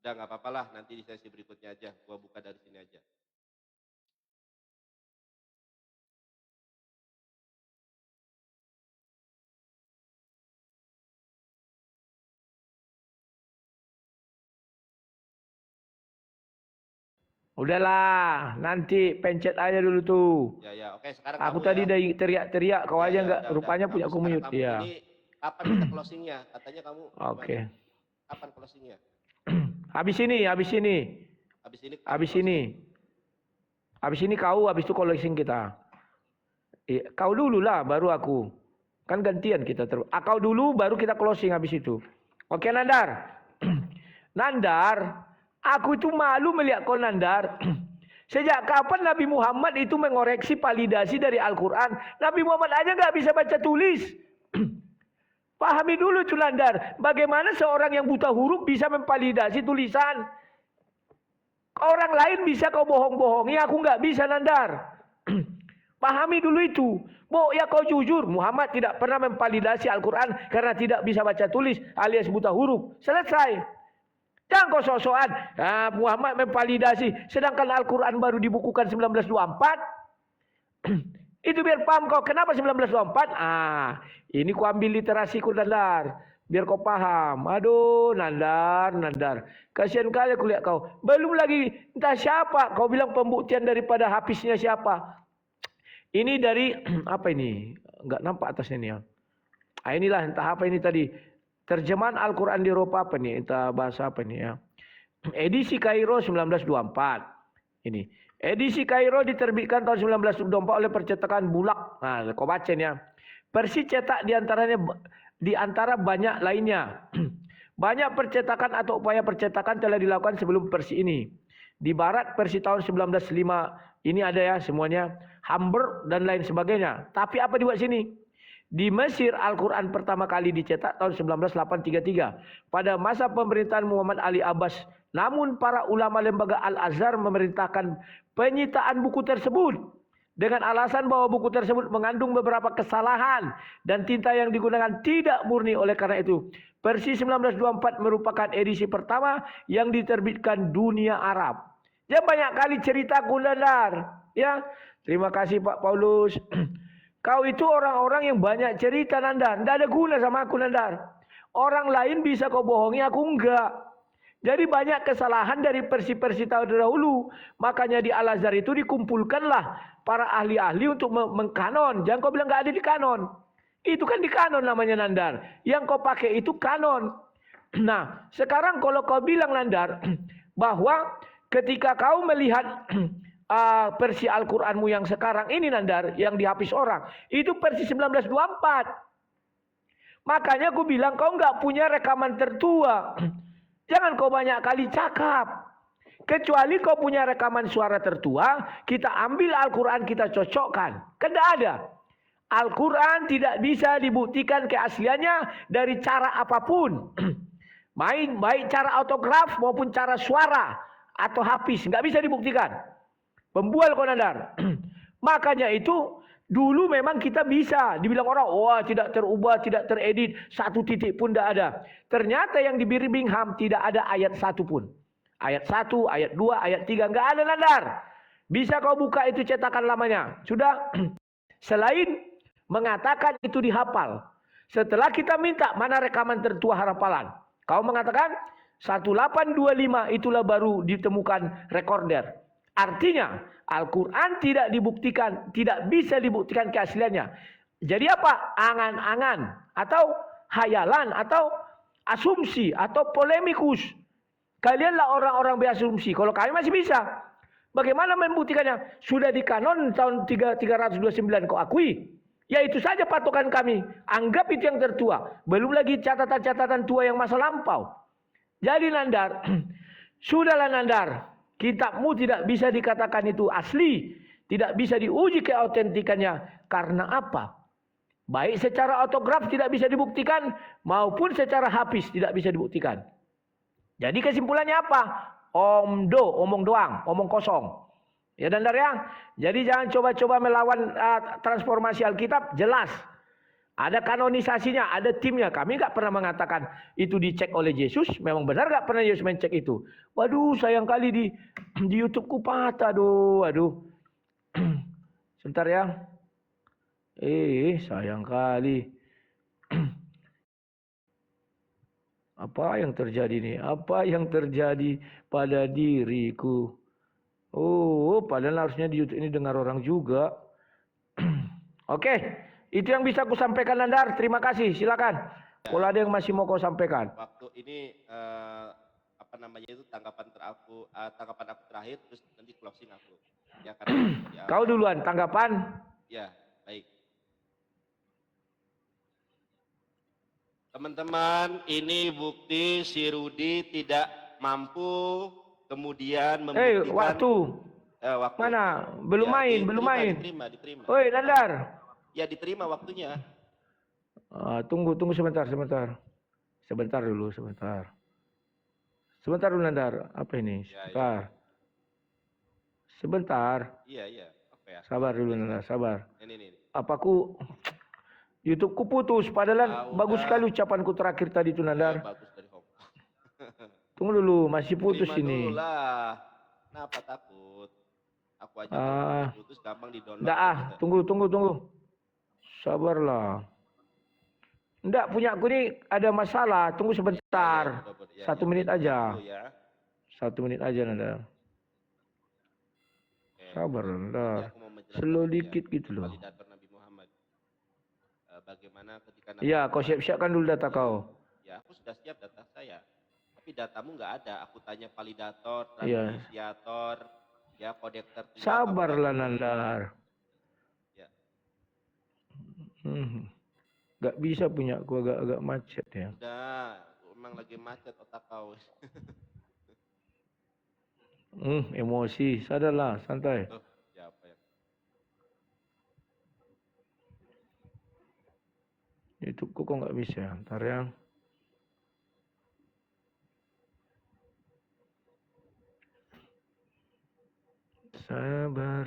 Udah nggak apa-apa lah, nanti di sesi berikutnya aja. Gua buka dari sini aja. Udahlah, nanti pencet aja dulu tuh. Ya, oke. Sekarang Aku kamu tadi ya. dari teriak-teriak, kau aja nggak, Udah. rupanya punya Kamu aku sekarang mute. kamu Ya, ini kapan kita closingnya? Katanya kamu gimana? oke. Kapan closingnya? Habis ini, habis ini, Habis ini kamu habis closing. ini. Habis ini kau, habis itu closing kita. Kau dulu lah, baru aku. Kan gantian kita terus. Kau dulu, baru kita closing habis itu. Oke, Nandar. Nandar, aku itu malu melihat kau, Nandar. Sejak kapan Nabi Muhammad itu mengoreksi validasi dari Al-Quran? Nabi Muhammad aja nggak bisa baca tulis. Pahami dulu, Nandar. Bagaimana seorang yang buta huruf bisa memvalidasi tulisan? Orang lain bisa kau bohong-bohongi, aku nggak bisa, Nandar. Pahami dulu itu. Ya kau jujur, Muhammad tidak pernah memvalidasi Al-Quran karena tidak bisa baca tulis alias buta huruf. Selesai. Jangan kau sok-sokan. Muhammad memvalidasi, sedangkan Al-Quran baru dibukukan 1924. Itu biar paham kau. Kenapa 1924? Ini ku ambil literasiku, Nandar. Biar kau paham. Aduh, Nandar. Kasihan kali aku lihat kau. Belum lagi entah siapa. Kau bilang pembuktian daripada hafiznya siapa. Ini dari, apa ini? Enggak nampak atasnya ini ya. Inilah entah apa ini tadi. Terjemahan Al-Quran di Eropa apa nih? Entah bahasa apa ini ya. Edisi Kairo 1924. Ini. Edisi Kairo diterbitkan tahun 1924 oleh percetakan Bulak. Nah, kau baca nih ya. Versi cetak di antara banyak lainnya. Banyak percetakan atau upaya percetakan telah dilakukan sebelum versi ini. Di barat versi tahun 1905 ini ada ya semuanya. Hamburg dan lain sebagainya. Tapi apa dibuat sini? Di Mesir Al-Quran pertama kali dicetak tahun 1933 pada masa pemerintahan Muhammad Ali Abbas. Namun para ulama lembaga Al-Azhar memerintahkan penyitaan buku tersebut dengan alasan bahwa buku tersebut mengandung beberapa kesalahan dan tinta yang digunakan tidak murni. Oleh karena itu, versi 1924 merupakan edisi pertama yang diterbitkan dunia Arab. Ya banyak kali cerita Nandar. Ya, terima kasih Pak Paulus. Kau itu orang-orang yang banyak cerita, Nandar. Tidak ada guna sama aku, Nandar. Orang lain bisa kau bohongi, aku enggak. Jadi banyak kesalahan dari versi-versi terdahulu. Makanya di Al-Azhar itu dikumpulkanlah para ahli-ahli untuk mengkanon. Jangan kau bilang enggak ada di kanon. Itu kan di kanon namanya, Nandar. Yang kau pakai itu kanon. Nah, sekarang kalau kau bilang, Nandar, bahwa ketika kau melihat versi Al-Quranmu yang sekarang ini, Nandar, yang dihapis orang, itu versi 1924. Makanya aku bilang kau nggak punya rekaman tertua. Jangan kau banyak kali cakap. Kecuali kau punya rekaman suara tertua, kita ambil Al-Quran kita cocokkan. Kan tidak ada. Al-Quran tidak bisa dibuktikan keasliannya dari cara apapun. Baik cara autograf maupun cara suara atau hafis, nggak bisa dibuktikan. Pembual kau, Nandar. Makanya itu dulu memang kita bisa dibilang orang, wah tidak terubah, tidak teredit, satu titik pun tidak ada. Ternyata yang di Birmingham tidak ada ayat satu pun. Ayat 1, ayat 2, ayat 3 enggak ada, Nandar. Bisa kau buka itu cetakan lamanya. Sudah. Selain mengatakan itu dihafal. Setelah kita minta mana rekaman tertua hafalan. Kau mengatakan 1825 itulah baru ditemukan rekorder. Artinya Al-Quran tidak dibuktikan, tidak bisa dibuktikan keasliannya. Jadi apa? Angan-angan atau hayalan atau asumsi atau polemikus. Kalianlah orang-orang berasumsi. Kalau kami masih bisa. Bagaimana membuktikannya? Sudah di kanon tahun 329 kau akui. Ya itu saja patokan kami. Anggap itu yang tertua. Belum lagi catatan-catatan tua yang masa lampau. Jadi, Nandar, sudahlah, Nandar. Kitabmu tidak bisa dikatakan itu asli. Tidak bisa diuji keautentikannya. Karena apa? Baik secara autograf tidak bisa dibuktikan. Maupun secara hafis tidak bisa dibuktikan. Jadi kesimpulannya apa? Omong doang. Omong kosong. Ya, Nandar ya. Jadi jangan coba-coba melawan transformasi Alkitab. Jelas. Ada kanonisasinya, ada timnya. Kami nggak pernah mengatakan itu dicek oleh Yesus. Memang benar nggak pernah Yesus mencek itu. Waduh, sayang kali di YouTube-ku patah. Aduh. Sebentar ya. Sayang kali. Apa yang terjadi nih? Apa yang terjadi pada diriku? Oh, padahal harusnya di YouTube ini dengar orang juga. Oke, itu yang bisa aku sampaikan Nandar. Terima kasih, silakan. Kalau ada yang masih mau kau sampaikan. Waktu ini apa namanya itu tanggapan aku terakhir, terus nanti closing aku. Ya karena Kau duluan tanggapan. ya, baik. Teman-teman, ini bukti si Rudi tidak mampu kemudian membuktikan. waktu. Waktu. Mana? Belum Ya, main, belum main. Diterima. Oi, Nandar. Ya, diterima waktunya. Tunggu sebentar. Sebentar dulu. Sebentar dulu Nandar. Apa ini? Sebentar. Ya. Sebentar. Iya. Apa ya? Sabar dulu Nandar, sabar. Ini. Apaku YouTubeku putus, padahal bagus sekali ucapanku terakhir tadi tuh Nandar. Ya, bagus dari Hongkong. Tunggu dulu, masih putus ini. Dulu lah. Kenapa takut? Aku aja putus gampang di-download. Nggak tunggu. Sabarlah. Nggak, punya aku ini ada masalah. Tunggu sebentar. 1 menit aja. 1 menit aja Nandar. Sabar Nandar. Slow dikit gitu loh. Validator Nabi Muhammad. Bagaimana ketika Iya, kau siapkan dulu data kau. Ya, aku sudah siap data saya. Tapi datamu nggak ada. Aku tanya validator, transmisiator, ya kodek tertentu. Sabarlah Nandar. Ya. Gak bisa punya aku agak macet ya. Udah, emang lagi macet otak kau. Emosi, sadarlah, santai. Siapa ya? YouTubeku kok nggak bisa, ntar ya. Sabar.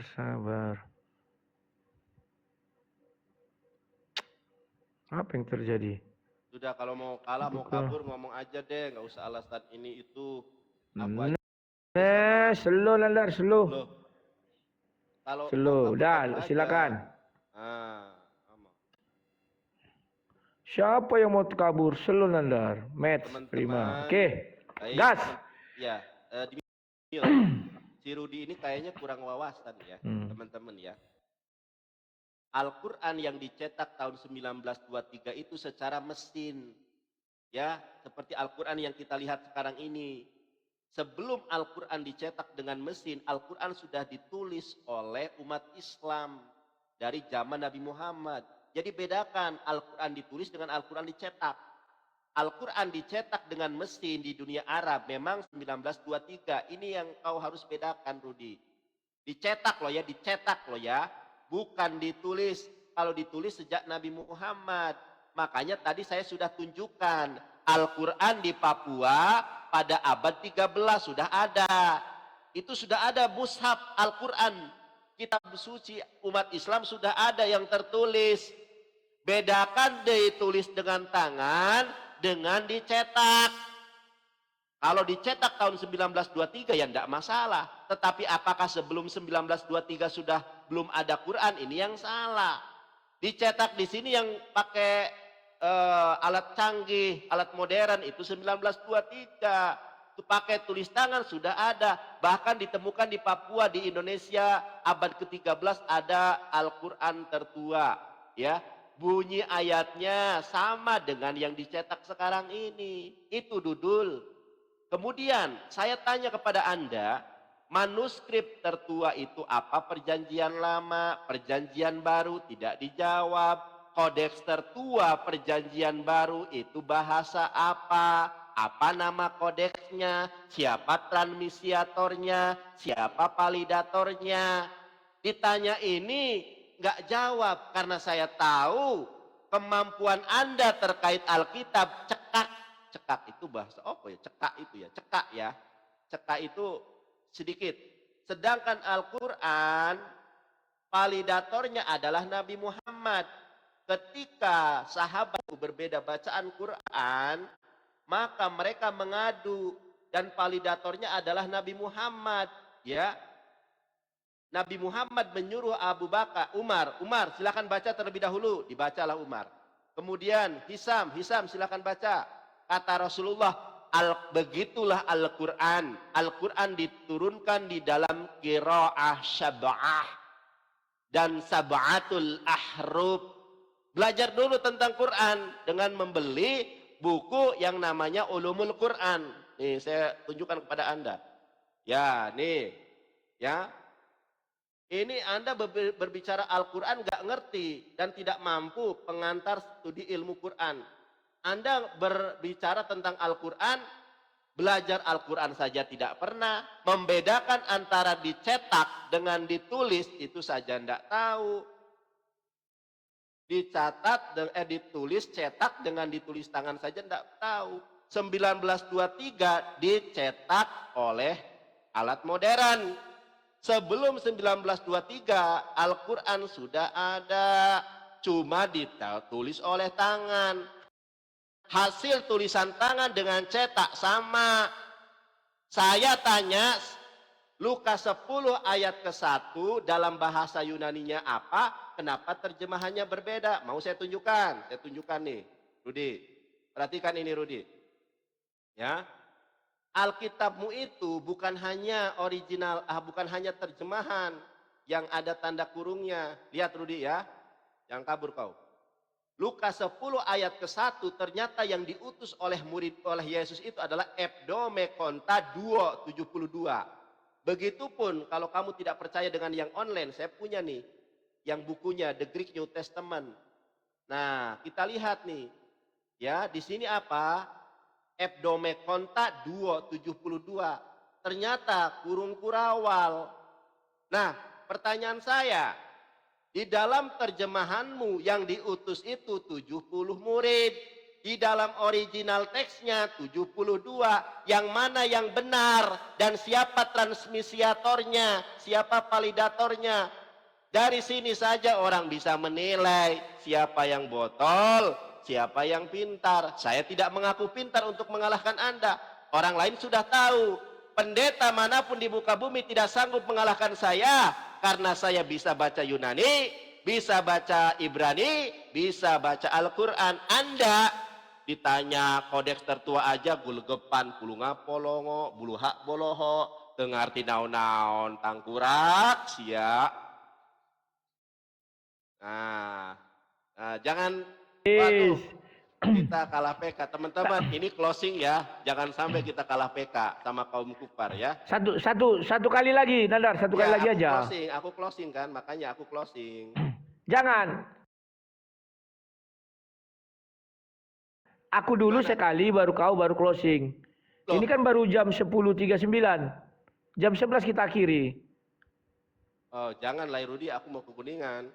Apa yang terjadi? Sudah, kalau mau kalah, mau kabur, ngomong aja deh, nggak usah alasan ini itu. Slow Nandar, slow. Kalau slow, udah silakan. Siapa yang mau kabur? Slow Nandar, match prima. Oke, gas. Ya, si Rudi ini kayaknya kurang wawasan ya, teman-teman ya. Al-Quran yang dicetak tahun 1923 itu secara mesin. Ya, seperti Al-Quran yang kita lihat sekarang ini. Sebelum Al-Quran dicetak dengan mesin, Al-Quran sudah ditulis oleh umat Islam dari zaman Nabi Muhammad. Jadi bedakan Al-Quran ditulis dengan Al-Quran dicetak. Al-Quran dicetak dengan mesin di dunia Arab memang 1923. Ini yang kau harus bedakan, Rudi. Dicetak loh ya. Bukan ditulis. Kalau ditulis sejak Nabi Muhammad. Makanya tadi saya sudah tunjukkan. Al-Quran di Papua pada abad 13 sudah ada. Itu sudah ada mushaf Al-Quran. Kitab suci umat Islam sudah ada yang tertulis. Bedakan ditulis dengan tangan dengan dicetak. Kalau dicetak tahun 1923 ya tidak masalah. Tetapi apakah sebelum 1923 sudah belum ada Quran? Ini yang salah. Dicetak di sini yang pakai alat canggih, alat modern itu 1923. Itu pakai tulis tangan sudah ada. Bahkan ditemukan di Papua, di Indonesia abad ke-13 ada Al-Quran tertua. Ya, bunyi ayatnya sama dengan yang dicetak sekarang ini. Itu Dudul. Kemudian saya tanya kepada Anda, manuskrip tertua itu apa? Perjanjian lama, perjanjian baru, tidak dijawab. Kodeks tertua perjanjian baru itu bahasa apa? Apa nama kodeksnya? Siapa transmisiatornya? Siapa validatornya? Ditanya ini nggak jawab karena saya tahu kemampuan Anda terkait Alkitab cekak itu bahasa apa ya? Cekak itu sedikit. Sedangkan Al-Quran validatornya adalah Nabi Muhammad. Ketika sahabat berbeda bacaan Quran, maka mereka mengadu dan validatornya adalah Nabi Muhammad, ya. Nabi Muhammad menyuruh Abu Bakar, Umar silakan baca terlebih dahulu, dibacalah Umar. Kemudian Hisam silakan baca. Kata Rasulullah, Begitulah Al-Quran. Al-Quran diturunkan di dalam qiraah syab'ah dan sab'atul ahruf. Belajar dulu tentang Quran dengan membeli buku yang namanya Ulumul Quran. Nih saya tunjukkan kepada Anda. Ya, nih. Ya. Ini Anda berbicara Al-Quran nggak ngerti dan tidak mampu pengantar studi ilmu Quran. Anda berbicara tentang Al-Quran, belajar Al-Quran saja tidak pernah, membedakan antara dicetak dengan ditulis itu saja tidak tahu. Ditulis, cetak dengan ditulis tangan saja tidak tahu. 1923 dicetak oleh alat modern. Sebelum 1923 Al-Quran sudah ada, cuma ditulis oleh tangan. Hasil tulisan tangan dengan cetak sama. Saya tanya, Lukas 10 ayat ke-1 dalam bahasa Yunaninya apa? Kenapa terjemahannya berbeda? Mau saya tunjukkan? Saya tunjukkan nih, Rudi. Perhatikan ini, Rudi. Ya. Alkitabmu itu bukan hanya original, bukan hanya terjemahan yang ada tanda kurungnya. Lihat Rudi ya, yang kabur kau. Lukas 10 ayat ke-1 ternyata yang diutus oleh Yesus itu adalah Ebdome Konta 2:72. Begitupun kalau kamu tidak percaya dengan yang online, saya punya nih, yang bukunya The Greek New Testament. Nah, kita lihat nih, ya di sini apa? Ebdome Konta 2:72. Ternyata kurung kurawal. Nah, pertanyaan saya, di dalam terjemahanmu yang diutus itu 70 murid. Di dalam original teksnya 72. Yang mana yang benar dan siapa transmisiatornya, siapa validatornya. Dari sini saja orang bisa menilai siapa yang botol, siapa yang pintar. Saya tidak mengaku pintar untuk mengalahkan Anda. Orang lain sudah tahu. Pendeta manapun di muka bumi tidak sanggup mengalahkan saya. Karena saya bisa baca Yunani, bisa baca Ibrani, bisa baca Al-Quran. Anda ditanya kodeks tertua aja, gulgepan, pulungapolongo, buluhak boloho, tengarti naon-naon, tangkurak, sia. Nah, jangan, waduh, kita kalah PK. Teman-teman, ini closing ya. Jangan sampai kita kalah PK sama kaum kufar ya. Satu kali lagi, Nandar, satu kali lagi aja. Aku closing kan, makanya aku closing. Jangan. Aku dulu sekali, baru kau, baru closing. Loh. Ini kan baru jam 10.39. Jam 11 kita akhiri. Oh, jangan lah Rudi, aku mau ke Kuningan.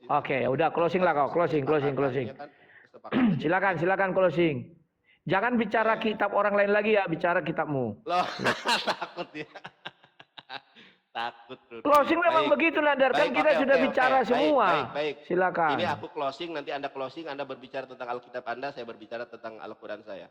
Oke, ya udah closing lah kau, closing. Silakan closing. Jangan bicara kitab orang lain lagi ya, bicara kitabmu. Loh, takut ya. Takut. Rudi. Closing memang begitu Nandar, kan kita sudah bicara semua. Baik. Silakan. Ini aku closing, nanti Anda closing, Anda berbicara tentang Alkitab Anda, saya berbicara tentang Al-Quran saya.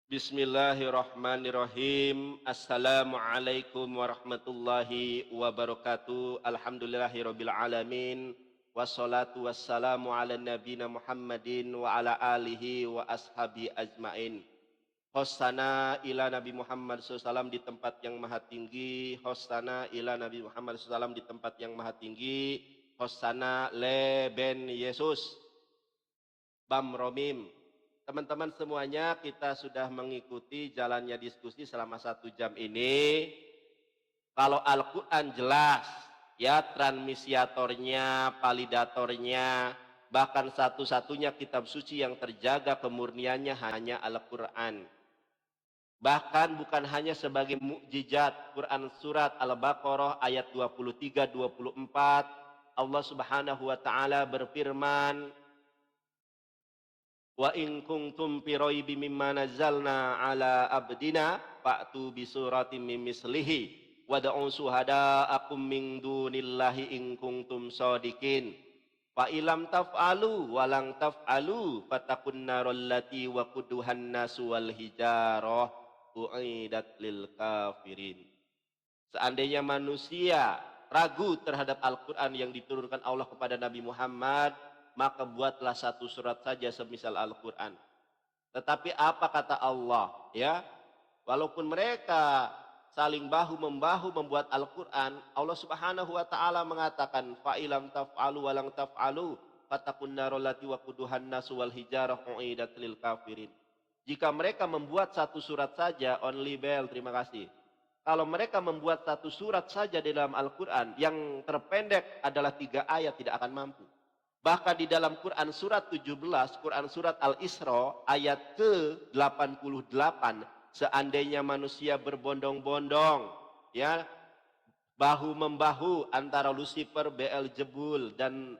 Bismillahirrahmanirrahim. Assalamualaikum warahmatullahi wabarakatuh. Alhamdulillahirabbil alamin. Wassalatu wassalamu ala nabiyina Muhammadin wa ala alihi wa ashabi ajmain. Hosana ila Nabi Muhammad SAW di tempat yang maha tinggi. Hosana ila Nabi Muhammad SAW di tempat yang maha tinggi. Hosana leben Yesus. Bam Romim. Teman-teman semuanya, kita sudah mengikuti jalannya diskusi selama 1 jam ini. Kalau Al-Quran jelas, ya transmisiatornya, validatornya, bahkan satu-satunya kitab suci yang terjaga kemurniannya hanya Al-Quran. Bahkan bukan hanya sebagai mukjizat. Quran surat Al-Baqarah ayat 23-24, Allah Subhanahu wa taala berfirman, wa in kuntum fi raibin mimma nazzalna ala abdina fa'tu bi suratin min mislihi wad'u syuhada'akum min dunillahi in kuntum shadiqin fa ilam taf'alu wa lang taf'alu fatakun narul lati waquduhan nasu wal hijarah u'idat lil kafirin. Seandainya manusia ragu terhadap Al-Quran yang diturunkan Allah kepada Nabi Muhammad, maka buatlah 1 surat saja semisal Al-Quran. Tetapi apa kata Allah? Ya, walaupun mereka saling bahu-membahu membuat Al-Quran, Allah Subhanahu wa Ta'ala mengatakan, fa'ilam taf'alu walang taf'alu, fatakun narolati wa kuduhan nasu wal hijarah u'idat lil kafirin. Jika mereka membuat satu surat saja, only bell, terima kasih. Kalau mereka membuat satu surat saja di dalam Al-Quran, yang terpendek adalah 3 ayat, tidak akan mampu. Bahkan di dalam Quran surat 17, Quran surat Al-Isra, ayat ke-88, seandainya manusia berbondong-bondong, ya, bahu-membahu antara Lucifer, Beelzebul, dan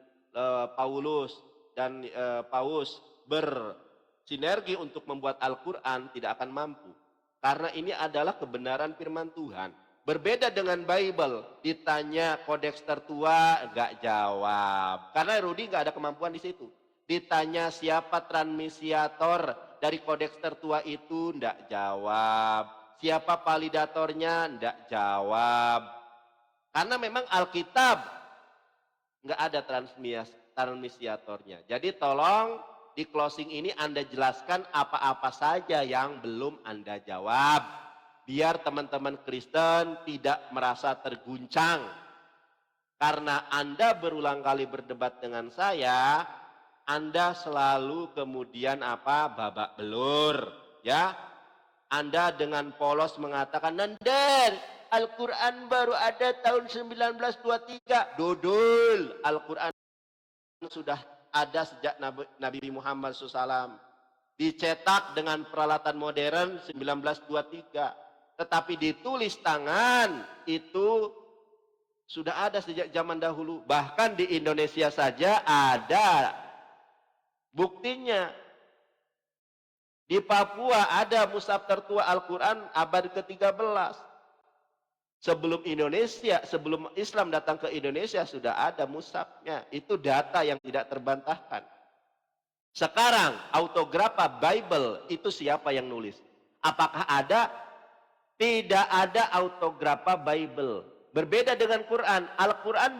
Paus bersinergi untuk membuat Al-Quran, tidak akan mampu. Karena ini adalah kebenaran firman Tuhan. Berbeda dengan Bible, ditanya kodeks tertua, enggak jawab. Karena Rudy enggak ada kemampuan di situ. Ditanya siapa transmisiator dari kodeks tertua itu, enggak jawab. Siapa validatornya, enggak jawab. Karena memang Alkitab enggak ada transmisiatornya. Jadi tolong di closing ini Anda jelaskan apa-apa saja yang belum Anda jawab. Biar teman-teman Kristen tidak merasa terguncang. Karena Anda berulang kali berdebat dengan saya, Anda selalu kemudian babak belur. Ya, Anda dengan polos mengatakan, Nandar, Al-Quran baru ada tahun 1923. Dodol, Al-Quran sudah ada sejak Nabi Muhammad SAW. Dicetak dengan peralatan modern 1923. Tetapi ditulis tangan itu sudah ada sejak zaman dahulu. Bahkan di Indonesia saja ada buktinya. Di Papua ada mushaf tertua Al-Quran abad ke-13. Sebelum Islam datang ke Indonesia sudah ada mushafnya. Itu data yang tidak terbantahkan. Sekarang autografa Bible itu siapa yang nulis? Apakah ada? Tidak ada autografa Bible. Berbeda dengan Quran. Al-Quran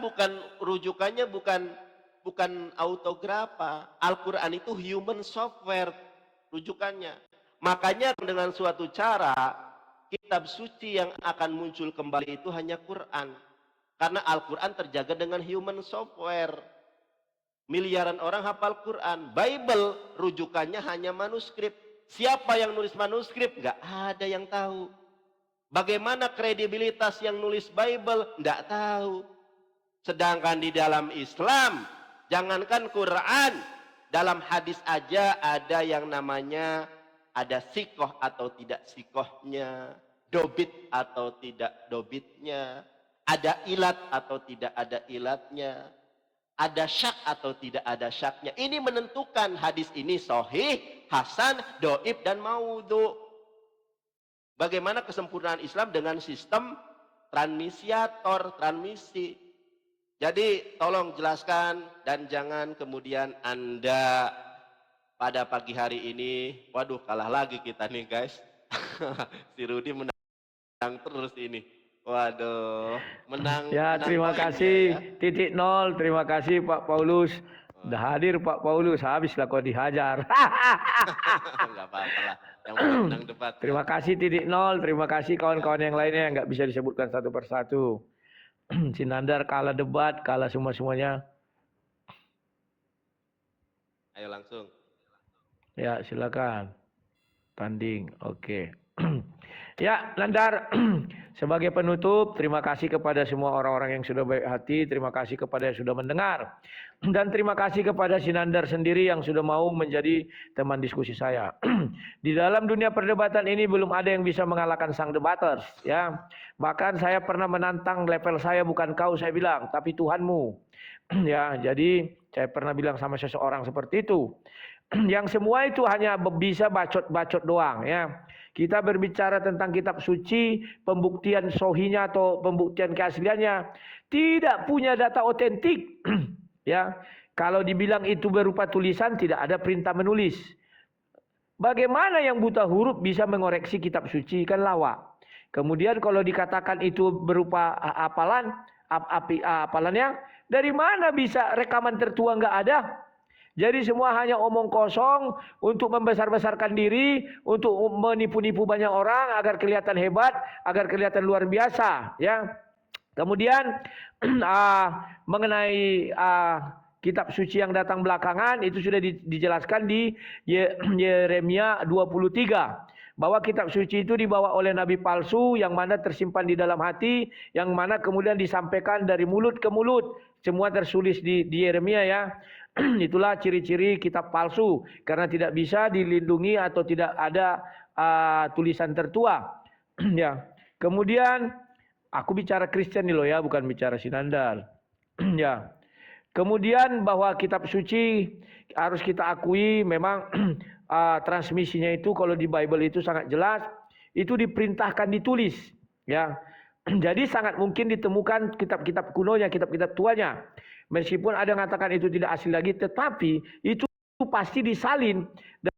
rujukannya bukan autografa. Al-Quran itu human software rujukannya. Makanya dengan suatu cara kitab suci yang akan muncul kembali itu hanya Quran. Karena Al-Quran terjaga dengan human software. Miliaran orang hafal Quran. Bible rujukannya hanya manuskrip. Siapa yang nulis manuskrip? Nggak ada yang tahu. Bagaimana kredibilitas yang nulis Bible? Nggak tahu. Sedangkan di dalam Islam, jangankan Quran, dalam hadis aja ada yang namanya ada sikoh atau tidak sikohnya, dobit atau tidak dobitnya, ada ilat atau tidak ada ilatnya, ada syak atau tidak ada syaknya. Ini menentukan hadis ini sahih, hasan, doib, dan maudhu. Bagaimana kesempurnaan Islam dengan sistem transmisi. Jadi tolong jelaskan dan jangan kemudian Anda pada pagi hari ini, waduh kalah lagi kita nih guys. Si Rudy menang terus ini. Waduh, menang. Ya, terima kasih. Ya. 0, terima kasih Pak Paulus. Udah hadir Pak Paulus, habislah kau dihajar. Enggak apa-apa lah. Yang menang debat. Terima kasih 0, terima kasih kawan-kawan yang lainnya yang nggak bisa disebutkan satu persatu. Si Nandar kalah debat, kalah semuanya. Ayo langsung. Ya, silakan. Tanding, oke. Ya, Nandar, sebagai penutup, terima kasih kepada semua orang-orang yang sudah baik hati, terima kasih kepada yang sudah mendengar, dan terima kasih kepada si Nandar sendiri yang sudah mau menjadi teman diskusi saya. Di dalam dunia perdebatan ini belum ada yang bisa mengalahkan sang debaters, ya. Bahkan saya pernah menantang level saya bukan kau, saya bilang, tapi Tuhanmu. Ya, jadi saya pernah bilang sama seseorang seperti itu. Yang semua itu hanya bisa bacot-bacot doang, ya. Kita berbicara tentang kitab suci, pembuktian sohinya atau pembuktian keasliannya, tidak punya data otentik. Ya, kalau dibilang itu berupa tulisan, tidak ada perintah menulis. Bagaimana yang buta huruf bisa mengoreksi kitab suci? Kan lawak. Kemudian kalau dikatakan itu berupa apalannya, dari mana bisa rekaman tertua nggak ada? Jadi semua hanya omong kosong untuk membesar-besarkan diri, untuk menipu-nipu banyak orang agar kelihatan hebat, agar kelihatan luar biasa, ya. Kemudian mengenai kitab suci yang datang belakangan itu sudah dijelaskan di Yeremia 23 bahwa kitab suci itu dibawa oleh nabi palsu yang mana tersimpan di dalam hati, yang mana kemudian disampaikan dari mulut ke mulut. Semua tertulis di Yeremia, ya. Itulah ciri-ciri kitab palsu karena tidak bisa dilindungi atau tidak ada tulisan tertua. Ya. Kemudian aku bicara Kristen nih loh ya, bukan bicara Sinandar. Ya. Kemudian bahwa kitab suci harus kita akui memang transmisinya itu kalau di Bible itu sangat jelas, itu diperintahkan ditulis, ya. Jadi sangat mungkin ditemukan kitab-kitab kunonya, kitab-kitab tuanya. Meskipun ada yang mengatakan itu tidak asli lagi, tetapi itu pasti disalin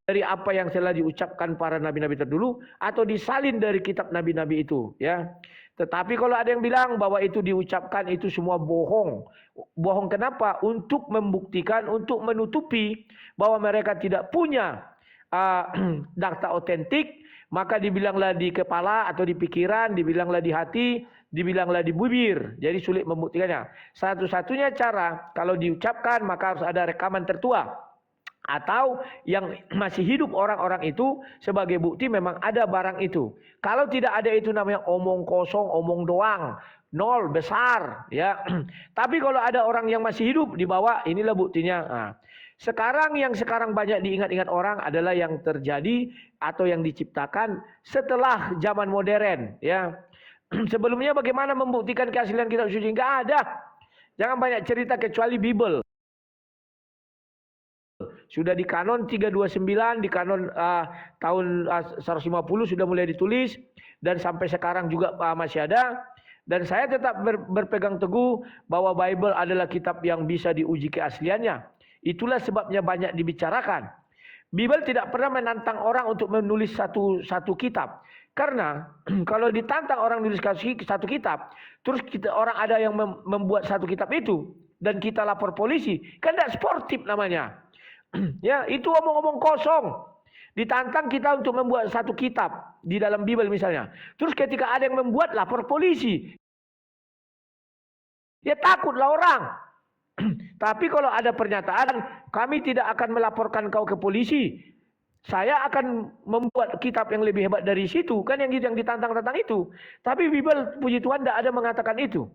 dari apa yang telah diucapkan para nabi-nabi terdahulu atau disalin dari kitab nabi-nabi itu, ya. Tetapi kalau ada yang bilang bahwa itu diucapkan itu semua bohong. Bohong kenapa? Untuk membuktikan, untuk menutupi bahwa mereka tidak punya data otentik, maka dibilanglah di kepala atau di pikiran, dibilanglah di hati, dibilanglah di bibir. Jadi sulit membuktikannya. Satu-satunya cara kalau diucapkan maka harus ada rekaman tertua. Atau yang masih hidup orang-orang itu sebagai bukti memang ada barang itu. Kalau tidak ada itu namanya omong kosong, omong doang, nol besar, ya. Tapi kalau ada orang yang masih hidup dibawa, inilah buktinya. Nah, sekarang yang sekarang banyak diingat-ingat orang adalah yang terjadi atau yang diciptakan setelah zaman modern, ya. Sebelumnya bagaimana membuktikan keaslian kitab suci? Enggak ada. Jangan banyak cerita kecuali Bible. Sudah di kanon 329, di kanon tahun 150 sudah mulai ditulis dan sampai sekarang juga masih ada. Dan saya tetap berpegang teguh bahwa Bible adalah kitab yang bisa diuji keasliannya. Itulah sebabnya banyak dibicarakan. Bible tidak pernah menantang orang untuk menulis satu kitab. Karena kalau ditantang orang menulis satu kitab, terus orang ada yang membuat satu kitab itu dan kita lapor polisi, kan tidak sportif namanya. Ya, itu omong-omong kosong. Ditantang kita untuk membuat satu kitab di dalam Bible misalnya. Terus ketika ada yang membuat, lapor polisi. Ya takutlah orang. Tapi kalau ada pernyataan, kami tidak akan melaporkan kau ke polisi. Saya akan membuat kitab yang lebih hebat dari situ. Kan yang ditantang-tantang itu. Tapi Bible, puji Tuhan, tidak ada mengatakan itu.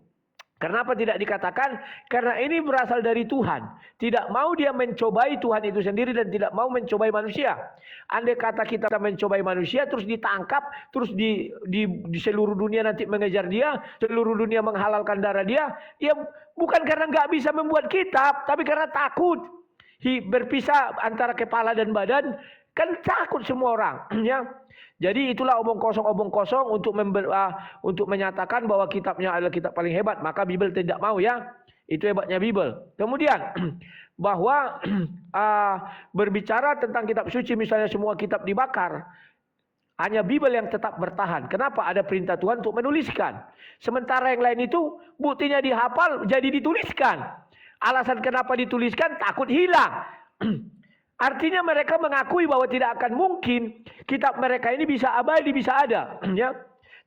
Kenapa tidak dikatakan? Karena ini berasal dari Tuhan. Tidak mau dia mencobai Tuhan itu sendiri dan tidak mau mencobai manusia. Andai kata kita mencobai manusia terus ditangkap, terus di seluruh dunia nanti mengejar dia, seluruh dunia menghalalkan darah dia, ya bukan karena nggak bisa membuat kitab, tapi karena takut. Berpisah antara kepala dan badan, kan takut semua orang, ya. Jadi itulah omong kosong untuk menyatakan bahwa kitabnya adalah kitab paling hebat. Maka Bible tidak mau, ya. Itu hebatnya Bible. Kemudian bahwa berbicara tentang kitab suci misalnya semua kitab dibakar. Hanya Bible yang tetap bertahan. Kenapa? Ada perintah Tuhan untuk menuliskan. Sementara yang lain itu buktinya dihafal jadi dituliskan. Alasan kenapa dituliskan takut hilang. Artinya mereka mengakui bahwa tidak akan mungkin kitab mereka ini bisa abadi, bisa ada. Ya.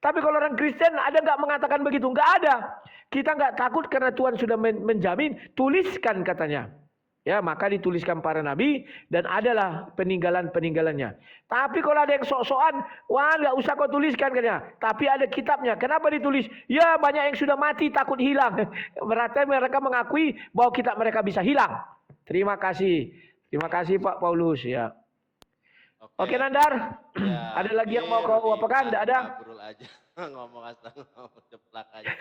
Tapi kalau orang Kristen ada nggak mengatakan begitu? Nggak ada. Kita nggak takut karena Tuhan sudah menjamin, tuliskan katanya. Ya, maka dituliskan para nabi dan adalah peninggalan-peninggalannya. Tapi kalau ada yang sok-sokan, wah nggak usah kau tuliskan katanya. Tapi ada kitabnya. Kenapa ditulis? Ya banyak yang sudah mati takut hilang. Berarti mereka mengakui bahwa kitab mereka bisa hilang. Terima kasih. Terima kasih Pak Paulus, ya. Oke Nandar, ya, ada lagi yang mau kau apakan? Tidak ada? Aja. Ngomong asal ngomong ceplak aja.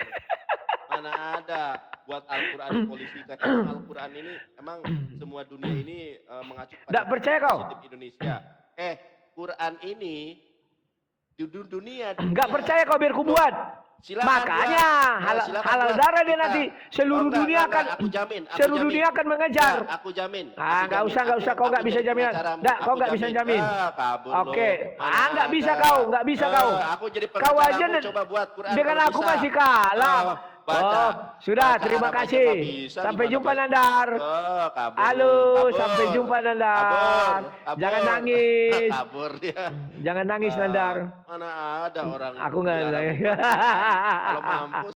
Mana ada buat Al-Quran polisi kata Al-Quran ini emang semua dunia ini mengacu pada tidak percaya kau? Indonesia. Quran ini di dunia. Enggak percaya kau biar ku buat. Silakan makanya halal darah dia nanti seluruh dunia akan seluruh dunia akan mengejar. Aku jamin. Enggak usah kau enggak bisa jamin. Enggak, kau enggak bisa jamin. Oke. Enggak bisa kau. Aku jadi kau aja coba buat Quran dengan aku masih kalah. baca. Sudah, Baca terima Arab aja kasih. nggak bisa, Sampai gimana jumpa baca? Nandar. Oh, kabur. Halo, Kabur. sampai jumpa Nandar. Kabur. Jangan Kabur. nangis. Kabur dia. Jangan nangis Nandar. Mana ada orang Aku nggak dilarang nangis. membaca Quran. Kalau mampu